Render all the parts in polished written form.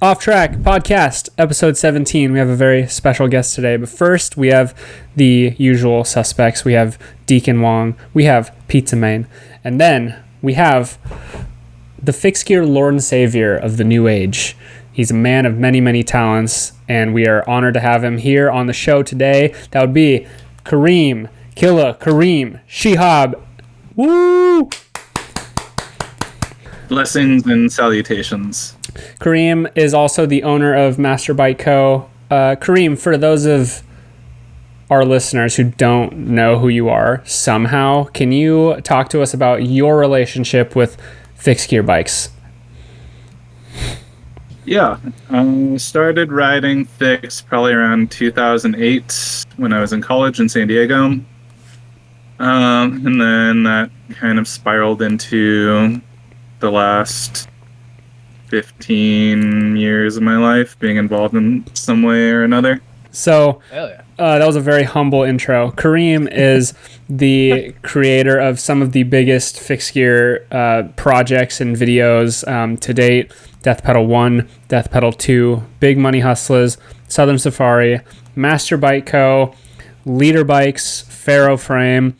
Off Track Podcast, episode 17. We have a very special guest today. But first, we have the usual suspects. We have Deacon Wong. We have Pizza Main. And then we have the fixed gear Lord and Savior of the New Age. He's a man of many, many talents. And we are honored to have him here on the show today. That would be Kareem Shehab. Woo! Blessings and salutations. Kareem is also the owner of Master Bike Co. Kareem, for those of our listeners who don't know who you are somehow, can you talk to us about your relationship with fixed gear bikes? Yeah, I started riding fixed probably around 2008 when I was in college in San Diego. And then that kind of spiraled into the last 15 years of my life being involved in some way or another. So that was a very humble intro. Kareem is the creator of some of the biggest fixed gear projects and videos to date. Death Pedal 1, Death Pedal 2, Big Money Hustlers, Southern Safari, Master Bike Co., Leader Bikes, Faro Frame.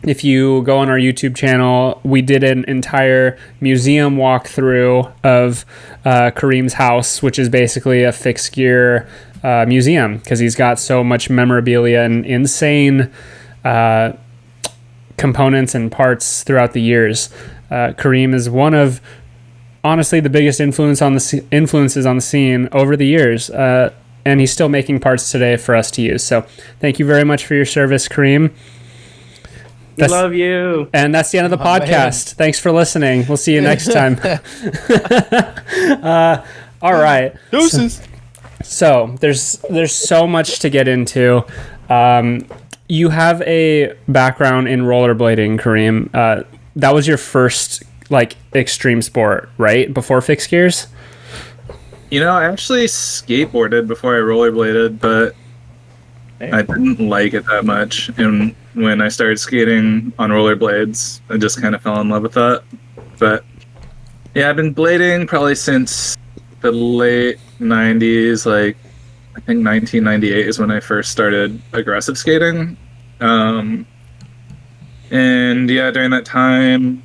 If you go on our YouTube channel, we did an entire museum walkthrough of Kareem's house, which is basically a fixed gear museum because he's got so much memorabilia and insane components and parts throughout the years. Kareem is one of, honestly, the biggest influences on the scene over the years, and he's still making parts today for us to use. So thank you very much for your service, Kareem. Love you. And that's the end of the podcast. Man. Thanks for listening. We'll see you next time. All right. Deuces. So there's so much to get into. You have a background in rollerblading, Kareem. That was your first extreme sport, right? Before fixed gears? You know, I actually skateboarded before I rollerbladed, but I didn't like it that much. And when I started skating on rollerblades, I just kind of fell in love with that. But yeah, I've been blading probably since the late 90s. I think 1998 is when I first started aggressive skating. And yeah, during that time,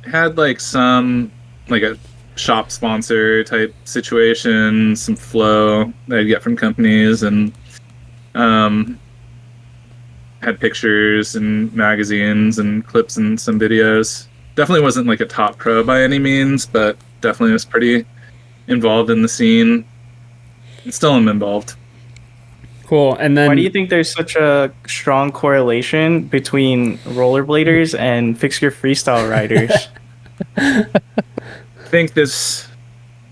I had a shop sponsor type situation, some flow that I'd get from companies, and had pictures and magazines and clips and some videos. Definitely wasn't a top pro by any means, but definitely was pretty involved in the scene. And still am involved. Cool. And then, why do you think there's such a strong correlation between rollerbladers and fixed gear freestyle riders? I think there's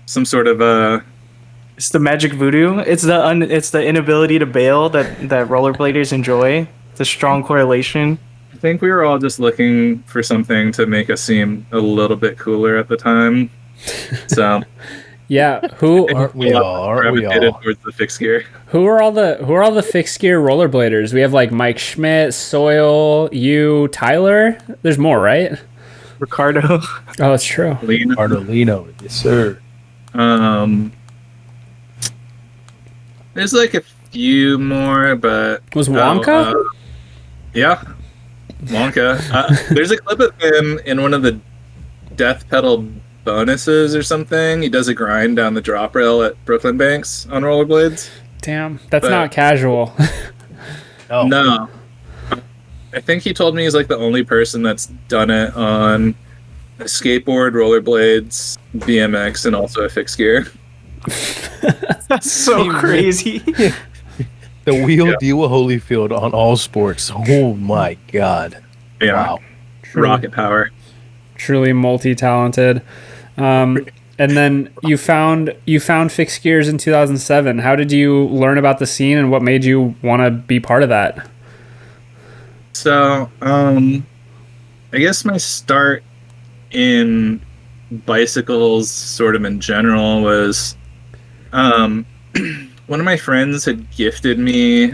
some sort of it's the magic voodoo. It's the inability to bail that rollerbladers enjoy. The strong correlation. I think we were all just looking for something to make us seem a little bit cooler at the time. So yeah, aren't we all? Towards the fixed gear. Who are all the fixed gear rollerbladers? We have Mike Schmidt, Soil, you, Tyler. There's more, right? Ricardo. Oh, that's true. Ricardo Lino, yes sir. There's a few more, but was Wonka? Yeah, Wonka. There's a clip of him in one of the Death Pedal bonuses or something. He does a grind down the drop rail at Brooklyn Banks on rollerblades. Damn, that's not casual. No. I think he told me he's the only person that's done it on a skateboard, rollerblades, BMX, and also a fixed gear. That's so crazy. The wheel deal with Holyfield on all sports. Oh my god. Yeah. Wow. Rocket power. Truly multi-talented. And then you found fixed gears in 2007. How did you learn about the scene and what made you want to be part of that? So, I guess my start in bicycles sort of in general was one of my friends had gifted me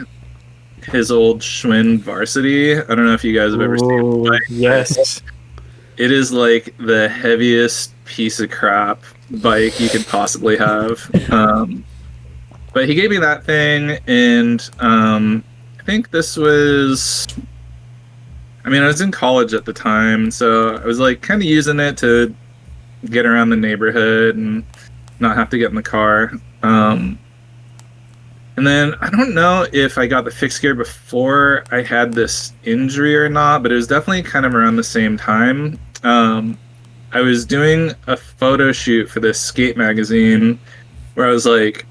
his old Schwinn Varsity. I don't know if you guys have ever seen the bike. Yes. It is the heaviest piece of crap bike you could possibly have. But he gave me that thing, and I think this was. I mean, I was in college at the time, so I was like kind of using it to get around the neighborhood and not have to get in the car. And then I don't know if I got the fixed gear before I had this injury or not, but it was definitely kind of around the same time. I was doing a photo shoot for this skate magazine where I was like,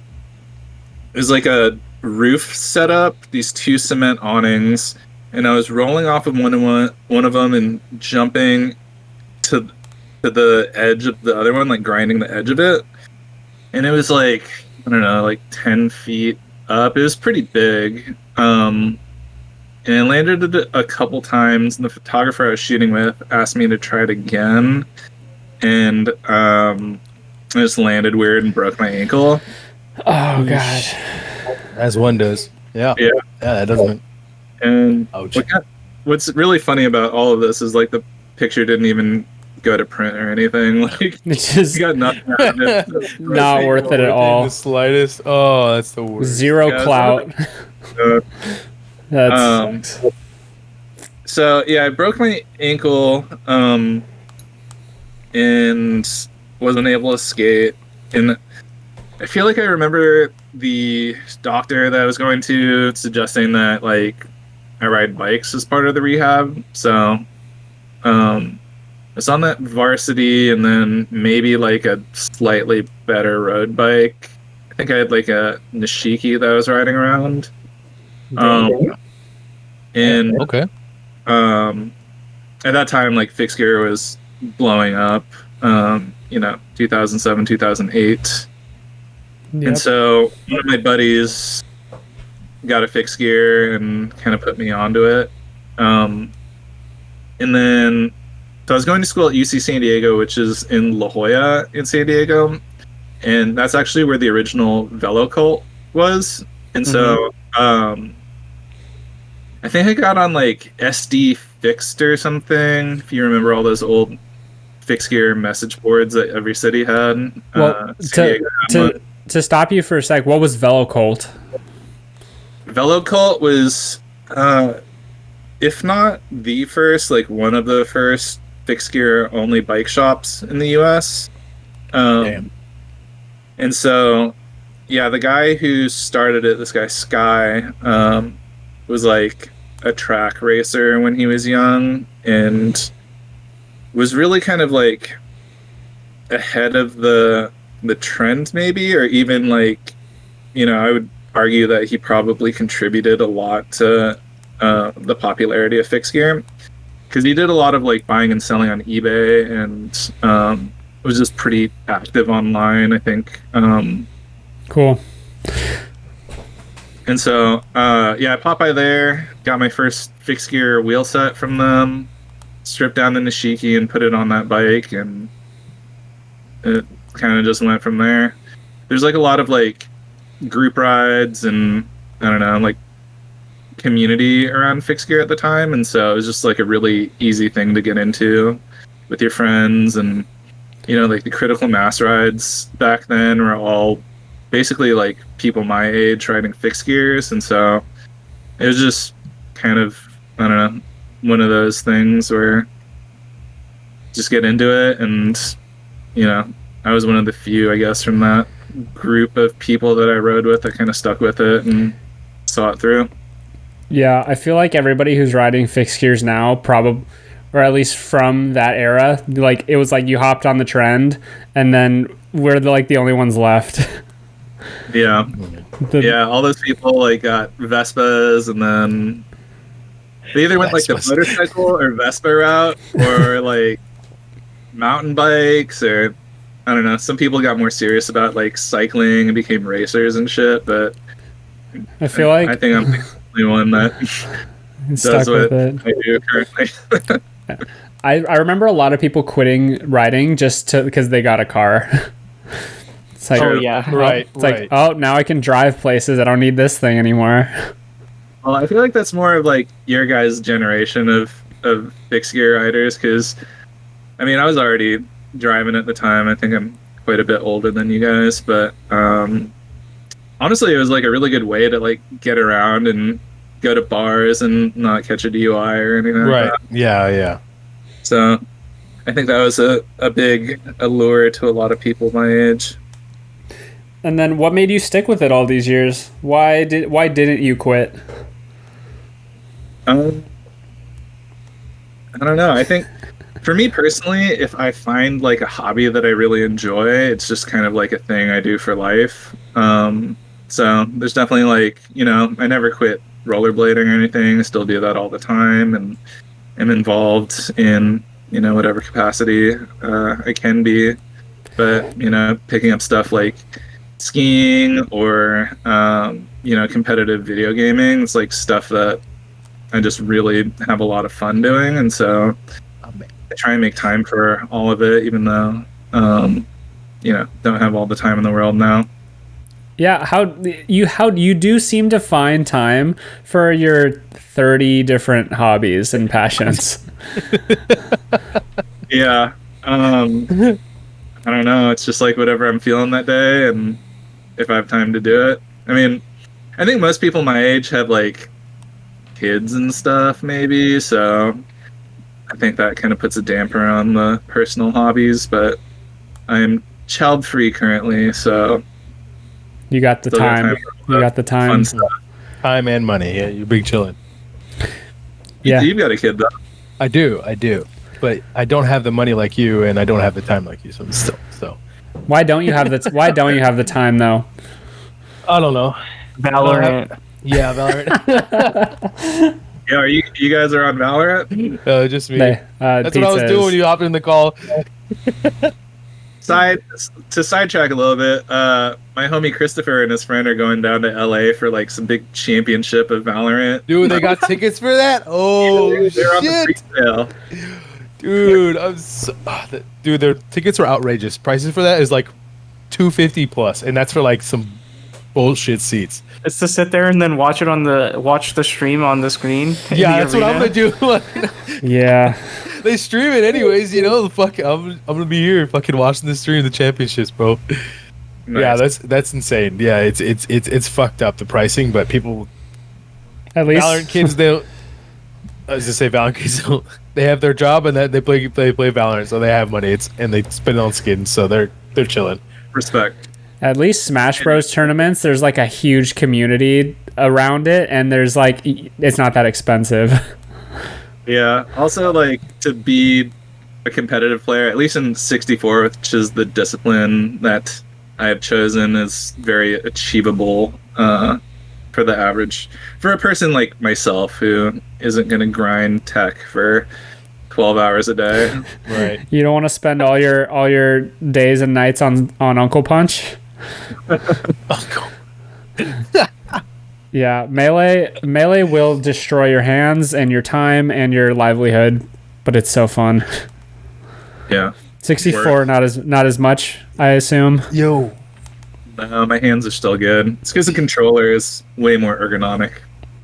it was like a roof setup, these 2 cement awnings, and I was rolling off of one of them and jumping to the edge of the other one, like grinding the edge of it. And it was like, I don't know, like 10 feet up. It was pretty big. And I landed it a couple times, and the photographer I was shooting with asked me to try it again. And I just landed weird and broke my ankle. Oh, God. As one does. Yeah. Yeah. Yeah, that doesn't. And Ouch. what's really funny about all of this is like the picture didn't even go to print or anything. Like, It's just you got nothing out of it. not worth it at all. The slightest. Oh, that's the worst. Zero Yeah, clout. That sucks. So yeah, I broke my ankle and wasn't able to skate. And I feel like I remember the doctor that I was going to suggesting that like I ride bikes as part of the rehab. So I was on that varsity, and then maybe like a slightly better road bike. I think I had like a Nishiki that I was riding around. And Okay. at that time, like fixed gear was blowing up. 2007, 2008. Yep. And so one of my buddies got a fixed gear and kind of put me onto it. And then, so I was going to school at UC San Diego, which is in La Jolla in San Diego. And that's actually where the original Velo Cult was. And so I think I got on like SD Fixed or something, if you remember all those old fixed gear message boards that every city had. Well, San Diego had one. to stop you for a sec, what was Velo Cult? Velo Cult was, if not the first, like one of the first fixed gear only bike shops in the US. Damn. And so, yeah, the guy who started it, this guy Sky, was like a track racer when he was young and was really kind of like ahead of the trend maybe, or even like, I would argue that he probably contributed a lot to the popularity of fixed gear, because he did a lot of like buying and selling on eBay, and was just pretty active online, I think. Cool. And so I popped by there, got my first fixed gear wheel set from them, stripped down the Nishiki and put it on that bike, and it kind of just went from there. There's like a lot of like group rides and I don't know, like community around fixed gear at the time, and so it was just like a really easy thing to get into with your friends. And like the critical mass rides back then were all basically like people my age riding fixed gears, and so it was just kind of, I don't know, one of those things where just get into it. And I was one of the few, I guess, from that group of people that I rode with that kind of stuck with it and saw it through. Yeah, I feel like everybody who's riding fixed gears now, probably, or at least from that era, like it was like you hopped on the trend, and then we're the only ones left. Yeah, all those people like got Vespas, and then they either went like the motorcycle or Vespa route, or like mountain bikes, or I don't know. Some people got more serious about like cycling and became racers and shit. But I feel like I think I'm the only one that does what I do currently. I remember a lot of people quitting riding just because they got a car. It's like, Oh yeah. Right. It's like, oh, now I can drive places. I don't need this thing anymore. Well, I feel like that's more of like your guys' generation of fixed gear riders, because I mean I was already driving at the time. I think I'm quite a bit older than you guys, but honestly, it was like a really good way to like get around and go to bars and not catch a DUI or anything like that. Yeah. So I think that was a big allure to a lot of people my age. And then what made you stick with it all these years? Why didn't you quit? I don't know. I think for me personally, if I find like a hobby that I really enjoy, it's just kind of like a thing I do for life. So there's definitely like, I never quit rollerblading or anything. I still do that all the time and am involved in, whatever capacity I can be. But, picking up stuff like skiing or, competitive video gaming, it's like stuff that I just really have a lot of fun doing. And so I try and make time for all of it, even though, don't have all the time in the world now. Yeah, how you do seem to find time for your 30 different hobbies and passions. Yeah. I don't know. It's just like whatever I'm feeling that day and if I have time to do it. I mean, I think most people my age have like kids and stuff maybe, so I think that kind of puts a damper on the personal hobbies, but I'm child free currently, so you got the time. You got the time. Fun stuff. Time and money. Yeah, you're big chillin'. Yeah. You've got a kid though. I do. But I don't have the money like you, and I don't have the time like you. So Why don't you have the time though? I don't know. Valorant. Yeah, Valorant. Yeah, are you guys are on Valorant? Just me. That's what I was doing when you hopped in the call. To sidetrack a little bit, my homie Christopher and his friend are going down to LA for like some big championship of Valorant. Dude, they got tickets for that? Oh, they're shit. on the pre-sale. Dude, their tickets are outrageous. Prices for that is like $250 plus, and that's for like some bullshit seats. It's to sit there and then watch the stream on the screen. Yeah, that's what I'm gonna do. Yeah. They stream it anyways, Fuck, I'm gonna be here, fucking watching the stream of the championships, bro. Nice. Yeah, that's insane. Yeah, it's fucked up the pricing, but people, At least Valorant kids, Valorant kids, they have their job and that they play Valorant, so they have money. And they spend it on skins, so they're chilling. Respect. At least Smash Bros tournaments, there's like a huge community around it, and there's like it's not that expensive. Yeah. Also, like to be a competitive player, at least in 64, which is the discipline that I have chosen, is very achievable for the average, for a person like myself who isn't going to grind tech for 12 hours a day. Right. You don't want to spend all your days and nights on Uncle Punch. Yeah, melee will destroy your hands and your time and your livelihood, but it's so fun. Yeah. 64 not as much, I assume. Yo. No, my hands are still good. It's because the controller is way more ergonomic.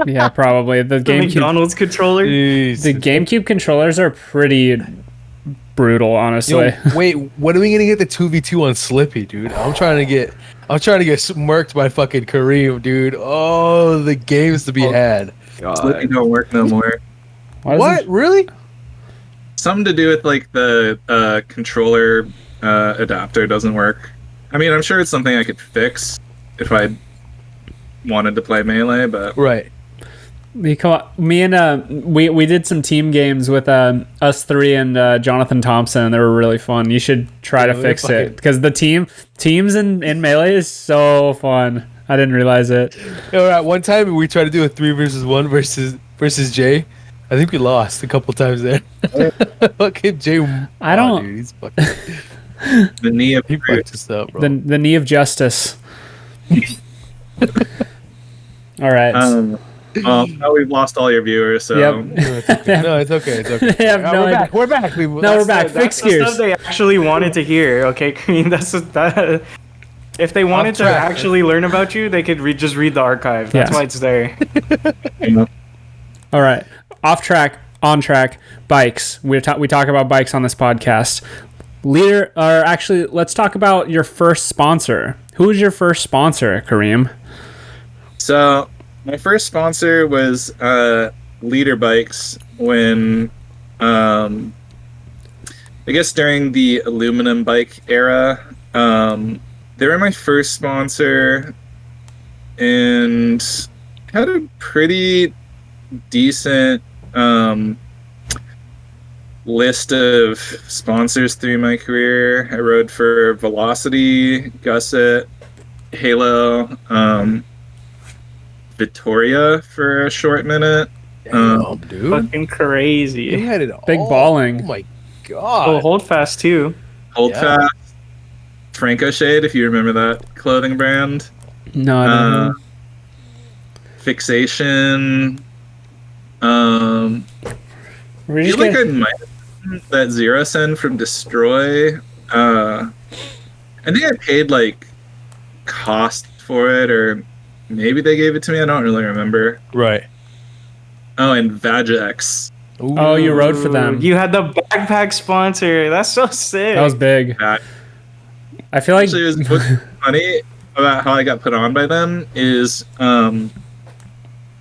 Yeah, probably. The GameCube McDonald's controller. Jeez. The GameCube controllers are pretty brutal, honestly. Yo, wait, when are we gonna get the 2v2 on Slippy, dude? I'm trying to get smirked by fucking Kareem, dude. Oh, the games to be had. Slippy don't work no more. What? Really? Something to do with like the controller adapter doesn't work. I mean, I'm sure it's something I could fix if I wanted to play Melee, but Right. We did some team games with us three and Jonathan Thompson. They were really fun. You should try to fix it because the teams in Melee is so fun. I didn't realize it. All right, one time we tried to do a 3 versus 1 versus Jay. I think we lost a couple times there. Fucking Jay. I don't. Dude, he's fucking. the knee of He fucked us up, bro. The knee of justice. All right. Well, now we've lost all your viewers, so Yep. No, it's okay. It's okay. They have no we're idea. back. We're back. We're back. Fix That's the gears. stuff they actually wanted to hear. Okay, Kareem. That. If they wanted to actually learn about you, they could just read the archive. That's why it's there. All right. Off track, on track, bikes. We talk about bikes on this podcast. Leader, or actually, let's talk about your first sponsor. Who was your first sponsor, Kareem? So my first sponsor was Leader Bikes when, I guess during the aluminum bike era. They were my first sponsor and had a pretty decent list of sponsors through my career. I rode for Velocity, Gusset, Halo, Vittoria for a short minute. Damn, dude. Fucking crazy. You had it all. Big balling. Oh my god. Oh, hold fast too. Holdfast, Franco Shade, if you remember that clothing brand. No, I don't know. Fixation. Were I you feel just like I getting- might have that Zero Send from Destroy. I think I paid like cost for it, or maybe they gave it to me. I don't really remember. Right. Oh, and Vagex. Oh, you rode for them. You had the backpack sponsor. That's so sick. That was big. That I feel like actually was what's funny about how I got put on by them is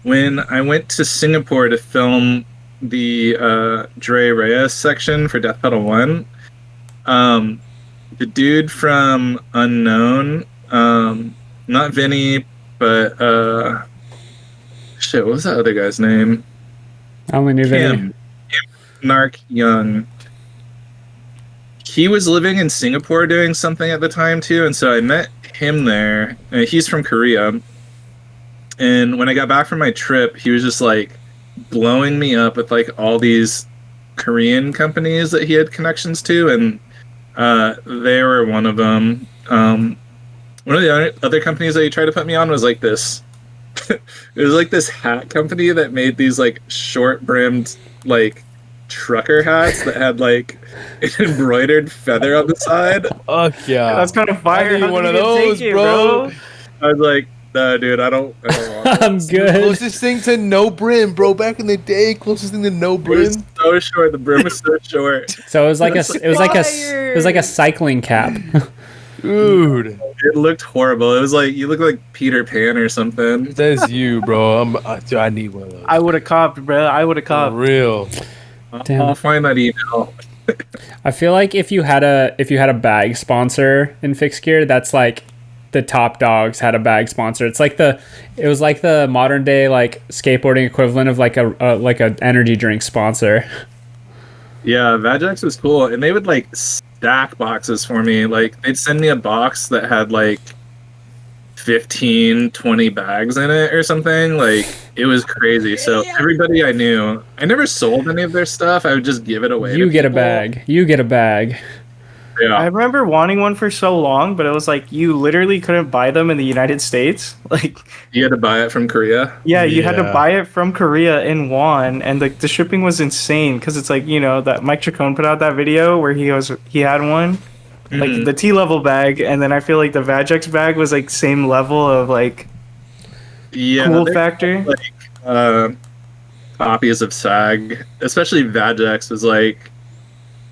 when I went to Singapore to film the WRAHW section for Death Pedal 1. The dude from Unknown, not Vinny, but shit, what was that other guy's name? I only knew Vinny. Kim Narc Young. He was living in Singapore doing something at the time too, and so I met him there. He's from Korea, and when I got back from my trip, he was just like blowing me up with like all these Korean companies that he had connections to, and they were one of them. One of the other companies that he tried to put me on was like this. It was like this hat company that made these like short brimmed like trucker hats that had like an embroidered feather on the side. Fuck yeah. That's kind of fire. I need How one did of you take those, it, bro. I was like, no, dude, I don't want it. I'm good. Closest thing to no brim, bro. Back in the day, closest thing to no It was brim. so short. The brim was so short. So it was like That's it was like a cycling cap. Dude. It looked horrible. It was like you look like Peter Pan or something. That's you, bro. Dude, I need one of those. I would have copped, bro. I would have For copped. real. Damn. I'll find that email. I feel like if you had a bag sponsor in fixed gear, that's like the top dogs had a bag sponsor. It was like the modern day like skateboarding equivalent of like a energy drink sponsor. Yeah, Vagex was cool, and they would like stack boxes for me. Like they'd send me a box that had like 15, 20 bags in it or something. Like it was crazy. So everybody I knew, I never sold any of their stuff. I would just give it away. You to get a people. bag. You get a bag. I Yeah. remember wanting one for so long, but it was like you literally couldn't buy them in the United States. Like, You had to buy it from Korea. yeah, you had to Yeah. buy it from Korea in won, and like the shipping was insane because it's like that Mike Chacon put out that video where he had one, like Mhm. the T-level bag, and then I feel like the Vagex bag was like same level of like Yeah. cool they're factor. like copies of SAG, especially Vagex was like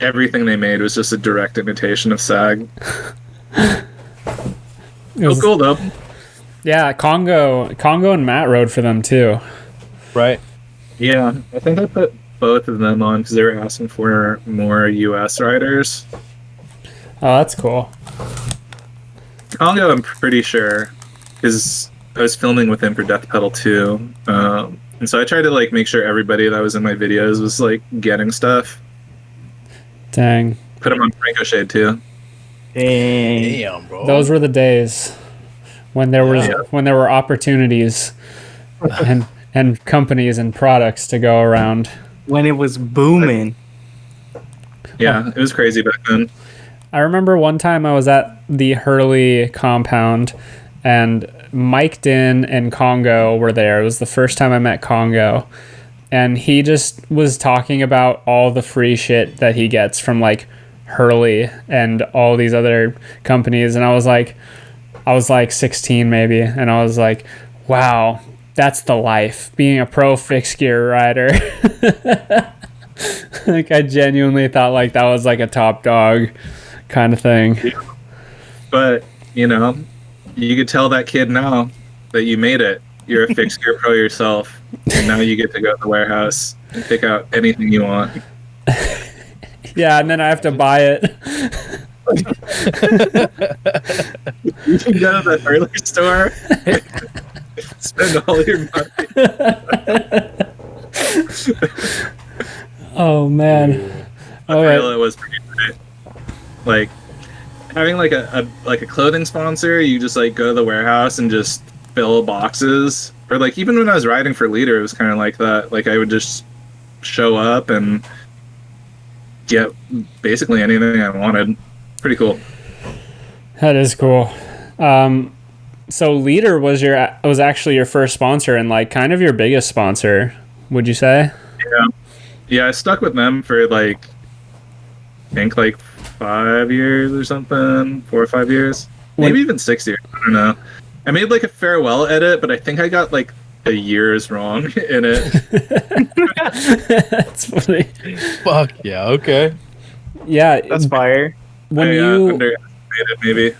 everything they made was just a direct imitation of SAG. It So was- cool though. Yeah, Congo and Matt rode for them too. Right? Yeah, I think I put both of them on because they were asking for more US riders. Oh, that's cool. Congo, I'm pretty sure, because I was filming with him for Death Pedal 2, and so I tried to like make sure everybody that was in my videos was like getting stuff. Dang. Put him on Franco Shade too. Dang. Damn, bro. Those were the days when there were opportunities and companies and products to go around. When it was booming. Yeah, it was crazy back then. I remember one time I was at the Hurley compound and Mike Din and Congo were there. It was the first time I met Congo. And he just was talking about all the free shit that he gets from like Hurley and all these other companies. And I was like 16 maybe. And I was like, wow, that's the life, being a pro fixed gear rider. Like I genuinely thought like that was like a top dog kind of thing. But, you know, you could tell that kid now that you made it. You're a fixed gear pro yourself, and now you get to go to the warehouse and pick out anything you want. Yeah, and then I have to buy it. You can go to the hardware store, spend all your money. Oh man. It was pretty great. Like having like a clothing sponsor, you just like go to the warehouse and just fill boxes. Or like even when I was riding for Leader, it was kind of like that. Like I would just show up and get basically anything I wanted. Pretty cool. That is cool. So Leader was actually your first sponsor and like kind of your biggest sponsor, would you say? Yeah, I stuck with them for like I think like 5 years or something, 4 or 5 years, maybe even 6 years. I don't know. I made like a farewell edit, but I think I got like a year's wrong in it. That's funny. Fuck yeah, okay. Yeah, That's fire. When I you underestimated maybe.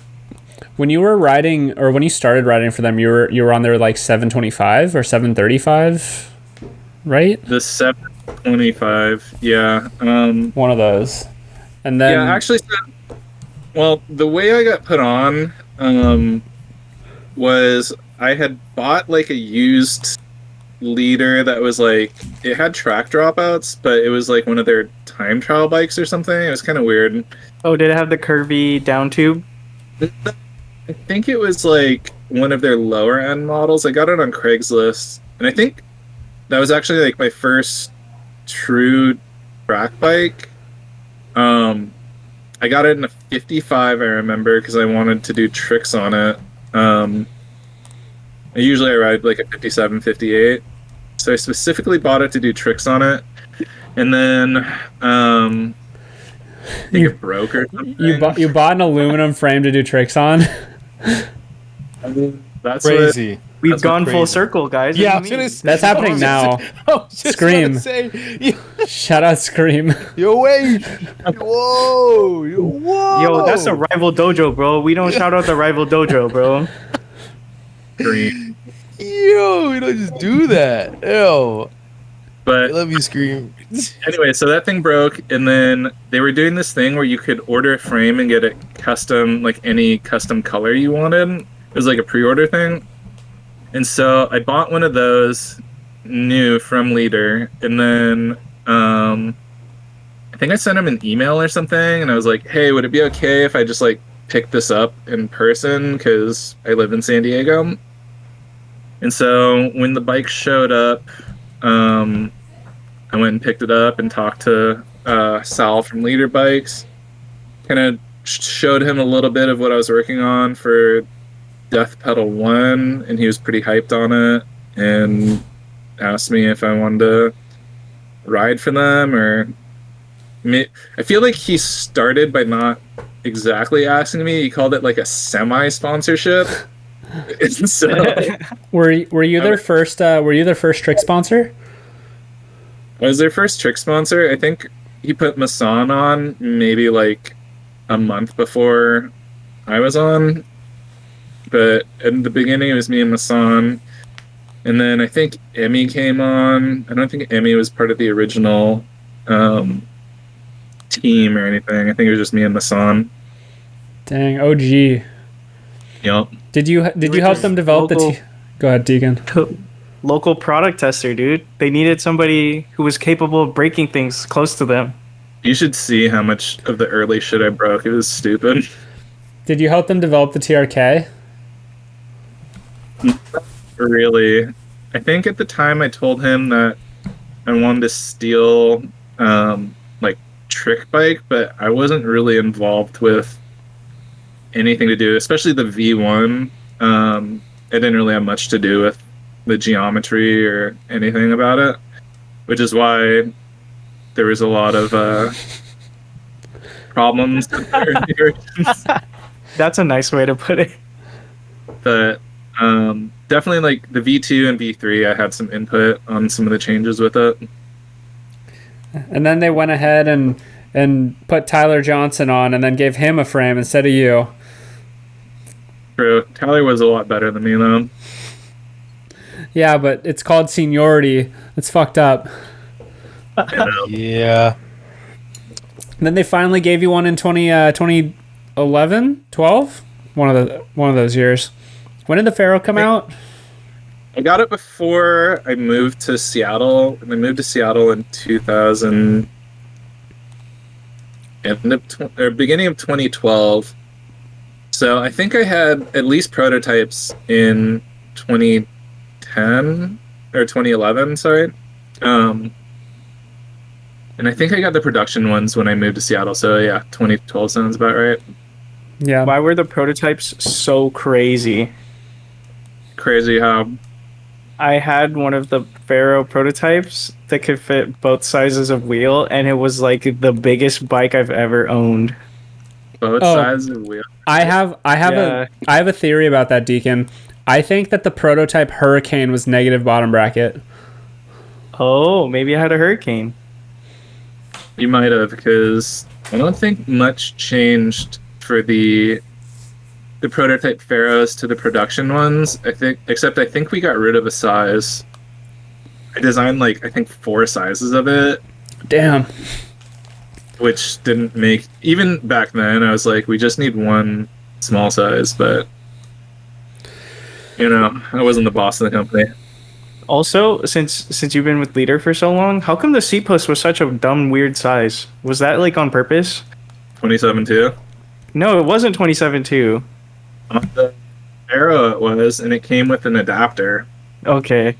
when you were riding or when you started riding for them, you were on their like 725 or 735, right? The 725, yeah. One of those. And then Yeah, actually, well, the way I got put on was I had bought like a used Leader that was like, it had track dropouts, but it was like one of their time trial bikes or something. It was kind of weird. Oh, did it have the curvy down tube? I think it was like one of their lower end models. I got it on Craigslist, and I think that was actually like my first true track bike. I got it in a 55, I remember, because I wanted to do tricks on it. Usually I ride like a 57, 58. So I specifically bought it to do tricks on it. And then I think it broke or something. you bought an aluminum frame to do tricks on. That's Crazy. We've gone crazy. full circle, guys. Yeah, I What was do you gonna mean? say, That's happening now. I was just Scream. gonna say, Shout out Scream. yo, wait, whoa, whoa. Yo, that's a rival dojo, bro. We don't shout out the rival dojo, bro. green. Yo, you don't just do that. Ew. I But love you, Scream. anyway, so that thing broke, and then they were doing this thing where you could order a frame and get it custom, like any custom color you wanted. It was like a pre-order thing. And so I bought one of those new from Leader, and then I think I sent him an email or something, and I was like, hey, would it be okay if I just like picked this up in person because I live in San Diego? And so when the bike showed up, I went and picked it up and talked to Sal from Leader Bikes. Kind of showed him a little bit of what I was working on for Death Pedal 1, and he was pretty hyped on it and asked me if I wanted to ride for them. Or I feel like he started by not exactly asking me. He called it like a semi-sponsorship. And so Were you their first trick sponsor? I was their first trick sponsor. I think he put Masan on maybe like a month before I was on. But in the beginning, it was me and Masan. And then I think Emmy came on. I don't think Emmy was part of the original team or anything. I think it was just me and Masan. Dang, OG. Yep. Did you help them develop the? Go ahead, Deacon. Local product tester, dude. They needed somebody who was capable of breaking things close to them. You should see how much of the early shit I broke. It was stupid. Did you help them develop the TRK? Really. I think at the time I told him that I wanted to steal like trick bike, but I wasn't really involved with anything to do, especially the V1. I didn't really have much to do with the geometry or anything about it, which is why there was a lot of problems. That's a nice way to put it. But definitely like the V2 and V3, I had some input on some of the changes with it. And then they went ahead and put Tyler Johnson on, and then gave him a frame instead of you. True. Tyler was a lot better than me though. Yeah, but it's called seniority. It's fucked up. Yeah. And then they finally gave you one in 2011, 12? One of those years. When did the Pharaoh come out? I got it before I moved to Seattle. And I moved to Seattle in 2000, beginning of 2012. So I think I had at least prototypes in 2010 or 2011. Sorry. And I think I got the production ones when I moved to Seattle. So yeah, 2012 sounds about right. Yeah. Why were the prototypes so crazy? Crazy how. I had one of the Pharaoh prototypes that could fit both sizes of wheel, and it was like the biggest bike I've ever owned. Both sides of the wheel. I have a theory about that, Deacon. I think that the prototype Hurricane was negative bottom bracket. Oh, maybe I had a Hurricane. You might have, because I don't think much changed for the prototype Pharaohs to the production ones. I think we got rid of a size. I designed I think 4 sizes of it. Damn. Which didn't make, even back then I was like, we just need one small size, but I wasn't the boss of the company. Also, since you've been with Leader for so long, how come the seat post was such a dumb, weird size? Was that on purpose? 27.2? No, it wasn't 27.2. On the Arrow it was, and it came with an adapter. Okay.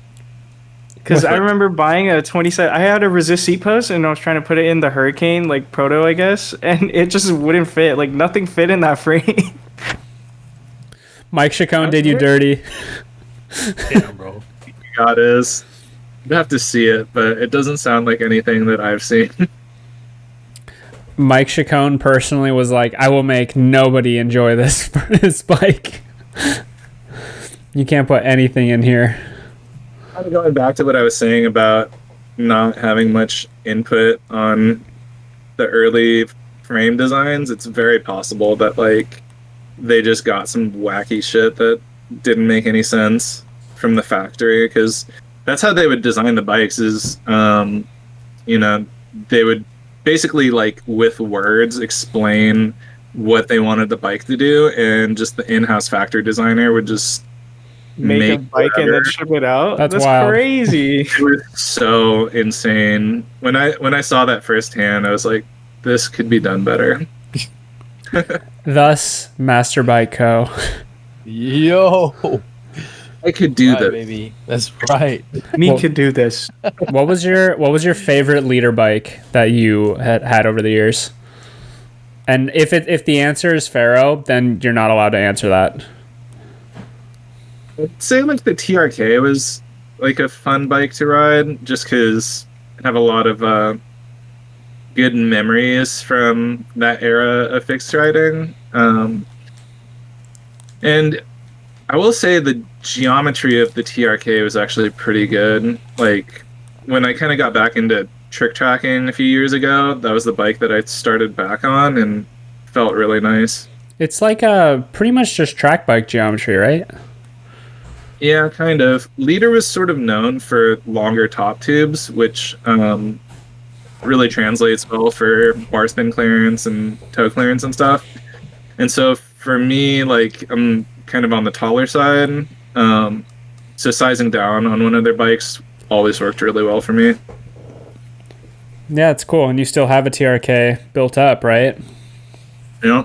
Because I remember buying a 27. I had a resist seat post, and I was trying to put it in the Hurricane, proto, I guess, and it just wouldn't fit. Nothing fit in that frame. Mike Chacon did you dirty. Damn, bro. God is. You'd have to see it, but it doesn't sound like anything that I've seen. Mike Chacon personally was like, I will make nobody enjoy this bike. You can't put anything in here. Going back to what I was saying about not having much input on the early frame designs, it's very possible that they just got some wacky shit that didn't make any sense from the factory, because that's how they would design the bikes is they would basically with words explain what they wanted the bike to do, and just the in-house factory designer would just make a bike whatever. And then ship it out. That's That's wild. crazy. It was so insane. When I saw that firsthand, I was like, this could be done better. Thus, Master Bike Co. Yo. I could do Right, that. baby. That's right. Me could do this. What was your favorite leader bike that you had over the years? And if the answer is Pharaoh, then you're not allowed to answer that. I'd say the TRK was a fun bike to ride, just because I have a lot of good memories from that era of fixed riding. And I will say the geometry of the TRK was actually pretty good. When I kind of got back into trick tracking a few years ago, that was the bike that I started back on and felt really nice. It's pretty much just track bike geometry, right? Yeah, kind of. Leader was sort of known for longer top tubes, which really translates well for bar spin clearance and toe clearance and stuff. And so for me, I'm kind of on the taller side. So sizing down on one of their bikes always worked really well for me. Yeah, it's cool. And you still have a TRK built up, right? Yeah.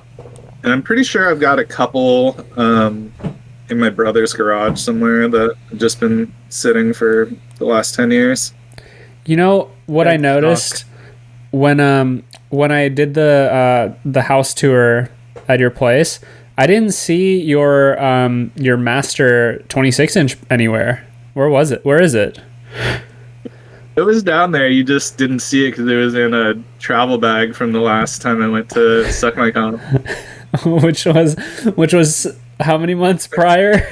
And I'm pretty sure I've got a couple in my brother's garage somewhere that have just been sitting for the last 10 years. You know what I noticed when I did the house tour at your place, I didn't see your master 26-inch anywhere. Where was it? Where is it? It was down there. You just didn't see it because it was in a travel bag from the last time I went to suck my comp. which was how many months prior?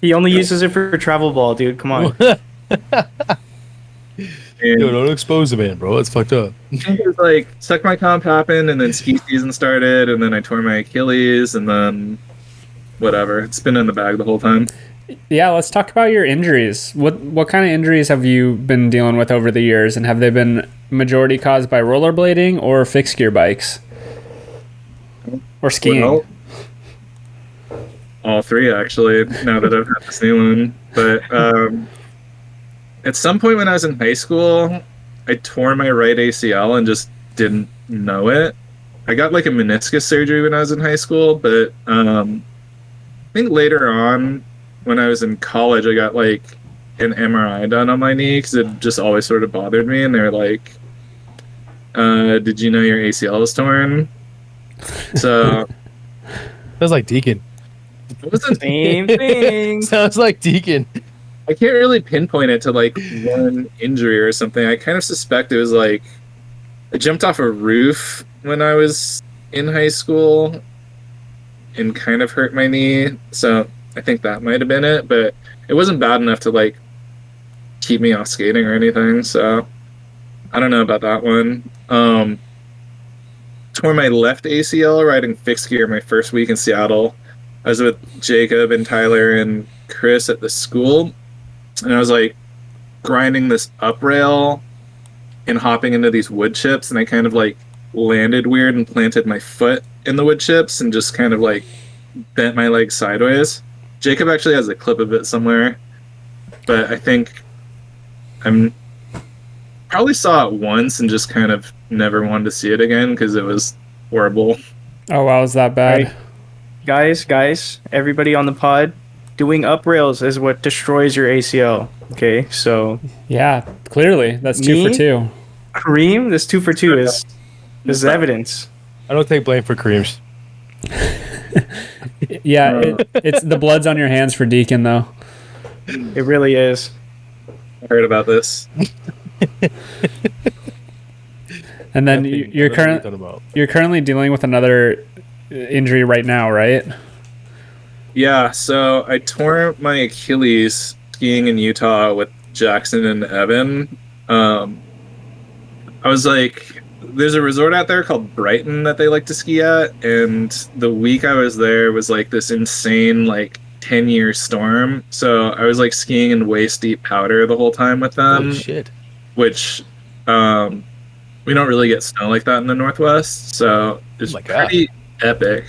He only uses it for travel ball, dude. Come on. Yo, don't expose the man, bro. It's fucked up. it was like suck my comp happened, and then ski season started, and then I tore my Achilles, and then whatever. It's been in the bag the whole time. Yeah, let's talk about your injuries. What kind of injuries have you been dealing with over the years, and have they been majority caused by rollerblading or fixed gear bikes or skiing? Well, all three actually. Now that I've had this new one, but at some point when I was in high school, I tore my right ACL and just didn't know it. I got like a meniscus surgery when I was in high school, but I think later on, when I was in college, I got like an MRI done on my knee because it just always sort of bothered me. And they were like, "Did you know your ACL was torn?" So Sounds like Deacon. it wasn't. Same thing. Sounds like Deacon. I can't really pinpoint it to like one injury or something. I kind of suspect it was like I jumped off a roof when I was in high school and kind of hurt my knee. So I think that might have been it, but it wasn't bad enough to like keep me off skating or anything. So I don't know about that one. Tore my left ACL riding fixed gear my first week in Seattle. I was with Jacob and Tyler and Chris at the school, and I was like grinding this up rail and hopping into these wood chips, and I kind of like landed weird and planted my foot in the wood chips and just kind of like bent my leg sideways. Jacob actually has a clip of it somewhere, but I think I'm probably saw it once and just kind of never wanted to see it again because it was horrible. Oh wow, is that bad? Right. Guys, everybody on the pod, doing up rails is what destroys your ACL. Okay, so Yeah, clearly that's 2 for Me? 2. Kareem, this 2 for 2 is evidence. I don't take blame for Kareem's. Yeah, it's the blood's on your hands for Deacon though. It really is. I heard about this. And then Nothing- you're nothing we thought about. you're currently dealing with another injury right now, right? Yeah, so I tore my Achilles skiing in Utah with Jackson and Evan. I was like, there's a resort out there called Brighton that they like to ski at, and the week I was there was like this insane like 10-year storm. So I was like skiing in waist deep powder the whole time with them, Holy shit. which we don't really get snow like that in the Northwest, so it's my God. pretty epic.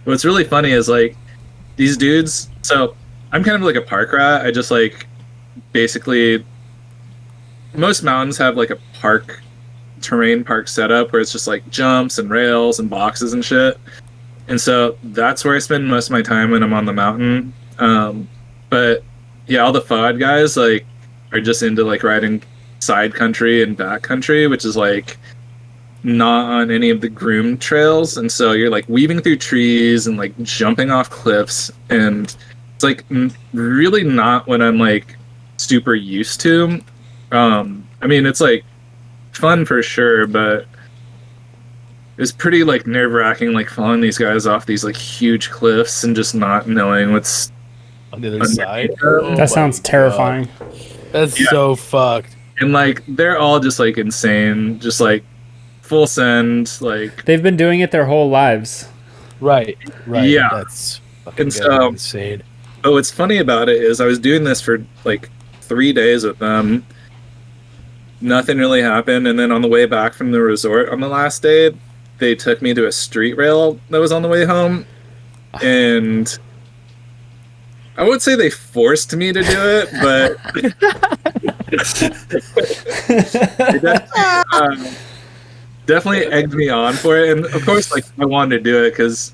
What's really funny is like these dudes. So I'm kind of like a park rat. I just like basically most mountains have like a terrain park setup where it's just like jumps and rails and boxes and shit. And so that's where I spend most of my time when I'm on the mountain. But yeah, all the FOD guys like are just into like riding side country and back country, which is like not on any of the groomed trails. And so you're like weaving through trees and like jumping off cliffs, and it's like really not what I'm like super used to. I mean, it's like fun for sure, but it's pretty like nerve-wracking like following these guys off these like huge cliffs and just not knowing what's On the other side. That sounds terrifying. That's Yeah. so fucked. and like they're all just like insane, just like full send, like They've been doing it their whole lives. Right. Yeah. That's fucking And so- insane. but what's funny about it is I was doing this for like 3 days with them. Nothing really happened, and then on the way back from the resort on the last day, they took me to a street rail that was on the way home, and I would say they forced me to do it, but definitely egged me on for it. And of course, like I wanted to do it because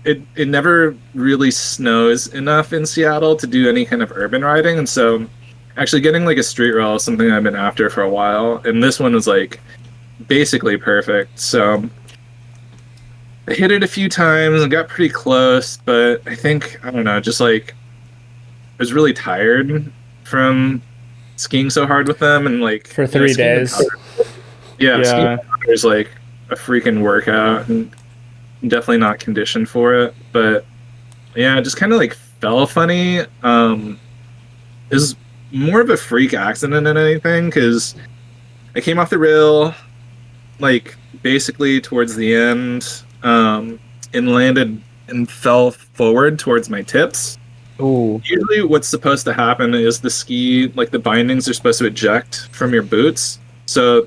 it never really snows enough in Seattle to do any kind of urban riding, and so actually getting like a street rail is something I've been after for a while, and this one was like basically perfect. So I hit it a few times and got pretty close, but I think, I don't know, just like I was really tired from skiing so hard with them, and like For 3 skiing in days. powder- yeah, Yeah. skiing in powder is like a freaking workout, and I'm definitely not conditioned for it. But yeah, it just kind of like fell funny. Is more of a freak accident than anything, because I came off the rail, like, basically towards the end, and landed and fell forward towards my tips. Ooh. Usually what's supposed to happen is the ski, like, the bindings are supposed to eject from your boots. So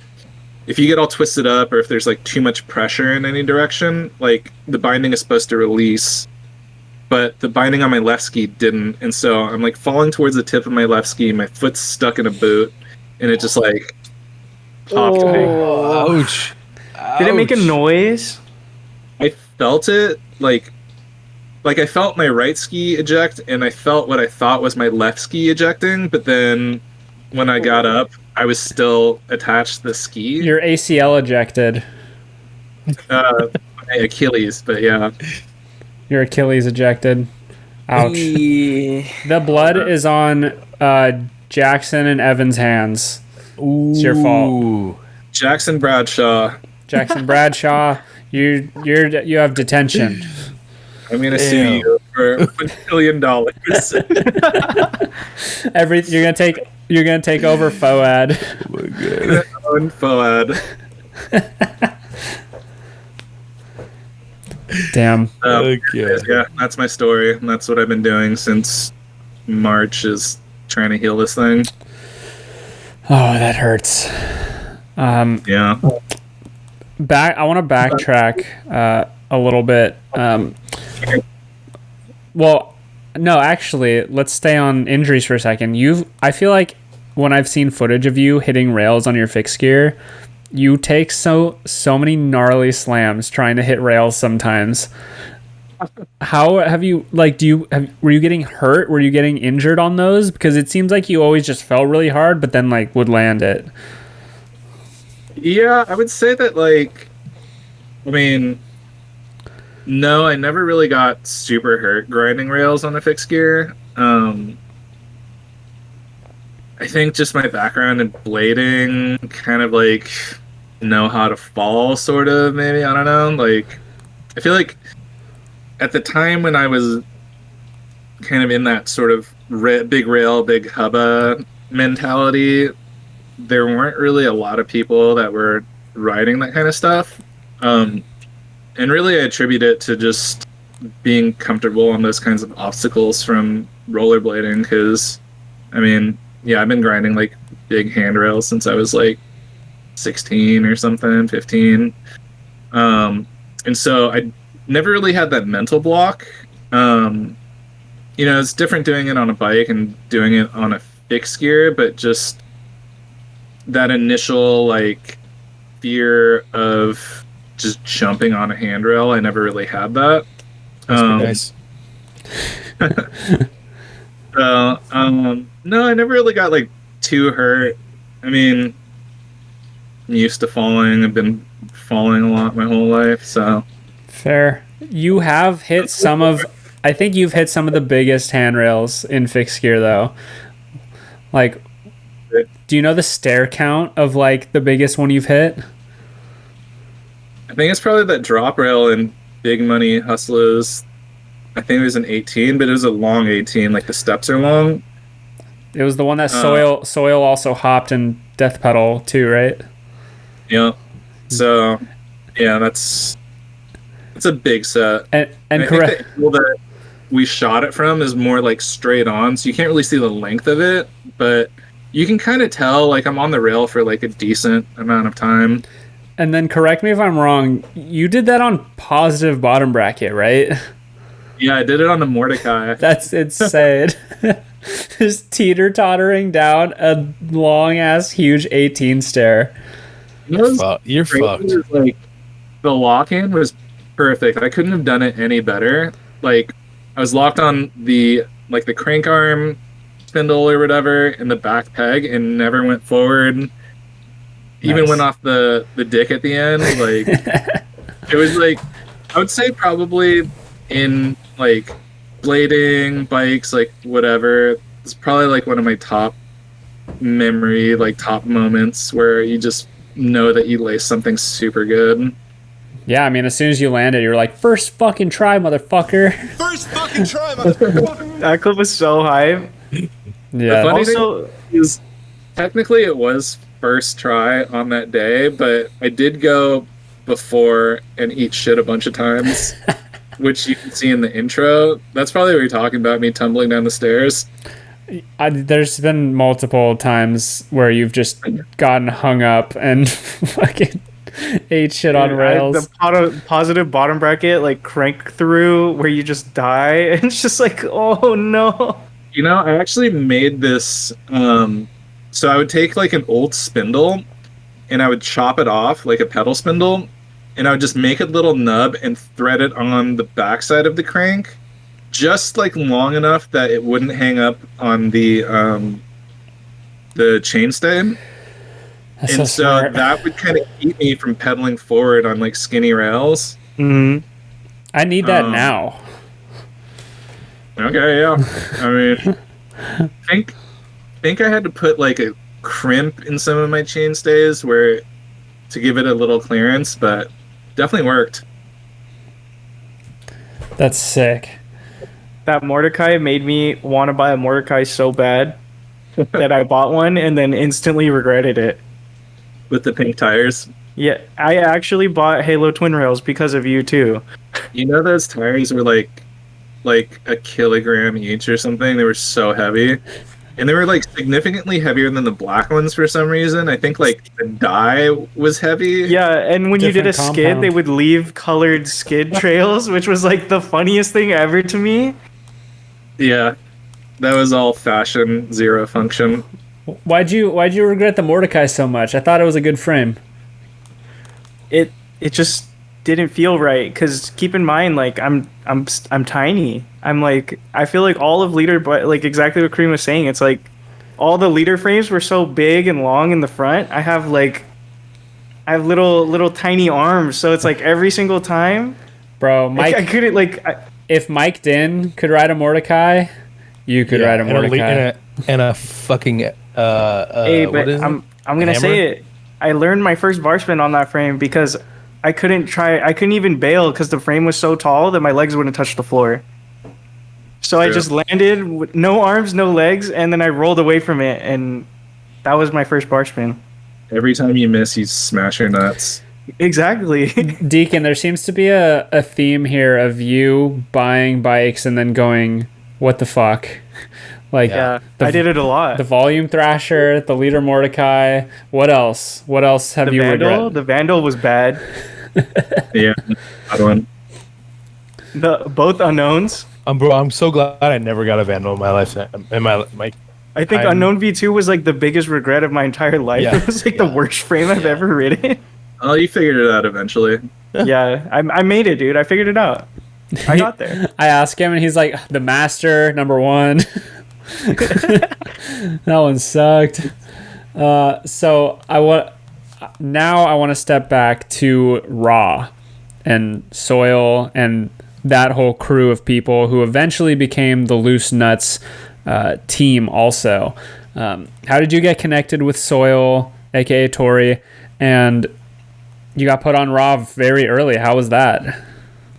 if you get all twisted up, or if there's, like, too much pressure in any direction, like, the binding is supposed to release. But the binding on my left ski didn't, and so I'm, like, falling towards the tip of my left ski, my foot's stuck in a boot, and it just, like, popped me. Ouch. Did it make a noise? I felt it, like I felt my right ski eject, and I felt what I thought was my left ski ejecting, but then when I got up, I was still attached to the ski. Your ACL ejected. My Achilles, but yeah. Your Achilles ejected. Ouch. The blood is on Jackson and Evan's hands. It's your fault. Jackson Bradshaw. Jackson Bradshaw, you have detention. I'm gonna sue you for $1 billion. You're gonna take over FOAD. Oh my God. FOAD. Damn. Okay. Yeah, that's my story. And that's what I've been doing since March, is trying to heal this thing. Oh, that hurts. Yeah. I want to backtrack a little bit. Well, no, actually, let's stay on injuries for a second. I feel like when I've seen footage of you hitting rails on your fixed gear, you take so many gnarly slams trying to hit rails sometimes. How have you, like, were you getting hurt? Were you getting injured on those? Because it seems like you always just fell really hard, but then, like, would land it. Yeah, I would say that, like, I mean, no, I never really got super hurt grinding rails on a fixed gear. I think just my background in blading, kind of, like, know how to fall, sort of, maybe. I don't know. Like, I feel like at the time when I was kind of in that sort of big rail, big hubba mentality, there weren't really a lot of people that were riding that kind of stuff. And really I attribute it to just being comfortable on those kinds of obstacles from rollerblading, because, I mean, yeah, I've been grinding, like, big handrails since I was, like, 16 or something, 15. And so I never really had that mental block. It's different doing it on a bike and doing it on a fixed gear, but just that initial, like, fear of just jumping on a handrail, I never really had that. Nice. No, I never really got, like, too hurt. I mean, I'm used to falling. I've been falling a lot my whole life, so. Fair. You have hit I think you've hit some of the biggest handrails in fixed gear, though. Like, do you know the stair count of, like, the biggest one you've hit? I think it's probably that drop rail in Big Money Hustlers. I think it was an 18, but it was a long 18. Like, the steps are long. It was the one that Soil also hopped in Death Pedal too, right? Yeah. So, yeah, it's a big set. And I think the angle that we shot it from is more, like, straight on, so you can't really see the length of it, but you can kind of tell, like, I'm on the rail for, like, a decent amount of time. And then, correct me if I'm wrong, you did that on positive bottom bracket, right? Yeah, I did it on the Mordecai. That's insane. Just teeter-tottering down a long-ass, huge 18 stair. You're fucked. Like, the lock-in was perfect. I couldn't have done it any better. Like, I was locked on the crank arm spindle or whatever in the back peg and never went forward. Even went off the dick at the end. Like, it was, like, I would say probably in, like, blading, bikes, like, whatever, it's probably, like, one of my top memory, like, top moments where you just know that you laced something super good. Yeah, I mean, as soon as you landed, you were like, first fucking try, motherfucker. First fucking try, motherfucker. That clip was so hype. Yeah. Because technically it was first try on that day, but I did go before and eat shit a bunch of times, which you can see in the intro. That's probably what you're talking about, me tumbling down the stairs. There's been multiple times where you've just gotten hung up and fucking ate shit on rails. The positive bottom bracket, like crank through, where you just die, and it's just like, oh no. You know, I actually made this. So I would take like an old spindle and I would chop it off like a pedal spindle, and I would just make a little nub and thread it on the backside of the crank, just like long enough that it wouldn't hang up on the chainstay. That's And so so smart. that would kind of keep me from pedaling forward on like skinny rails. Mm-hmm. I need that now. Okay, yeah. I mean, I think I had to put like a crimp in some of my chainstays where to give it a little clearance, but definitely worked. That's sick. That Mordecai made me want to buy a Mordecai so bad that I bought one and then instantly regretted it. With the pink tires. Yeah, I actually bought Halo Twin Rails because of you too. You know those tires were like a kilogram each or something? They were so heavy. And they were like significantly heavier than the black ones for some reason. I think like the dye was heavy. Yeah, and when you did a Different skid, compound. they would leave colored skid trails, which was like the funniest thing ever to me. Yeah. That was all fashion, zero function. Why'd you regret the Mordecai so much? I thought it was a good frame. It just didn't feel right, because keep in mind, like I'm tiny. I'm like, I feel like all of leader, but like exactly what Kareem was saying, it's like all the leader frames were so big and long in the front. I have little tiny arms, so it's like every single time, Bro, Mike, I couldn't like. if Mike Din could ride a Mordecai, you could ride a Mordecai. And a fucking Hey, what but is it? I'm gonna Hammer? say it. I learned my first bar spin on that frame because I couldn't even bail because the frame was so tall that my legs wouldn't touch the floor. So I True. just landed with no arms, no legs, and then I rolled away from it, and that was my first bar spin. Every time you miss, you smash your nuts. Exactly. Deacon, there seems to be a theme here of you buying bikes and then going, what the fuck? Like, Yeah, the- I did it a lot. the volume thrasher, the leader Mordecai. What else? What else have The you Vandal, regret? the Vandal was bad. Yeah. That one. Both unknowns. Bro, I'm so glad I never got a Vandal in my life. In my I think I'm- Unknown V2 was like the biggest regret of my entire life. Yeah, It was like the worst frame I've ever ridden. Oh, you figured it out eventually. Yeah, I made it, dude. I figured it out. I got there. I asked him, and he's like, the Master, #1. That one sucked. So I want to step back to Raw and Soil and that whole crew of people who eventually became the Loose Nuts team also. How did you get connected with Soil, aka Tori, and you got put on Raw very early? How was that?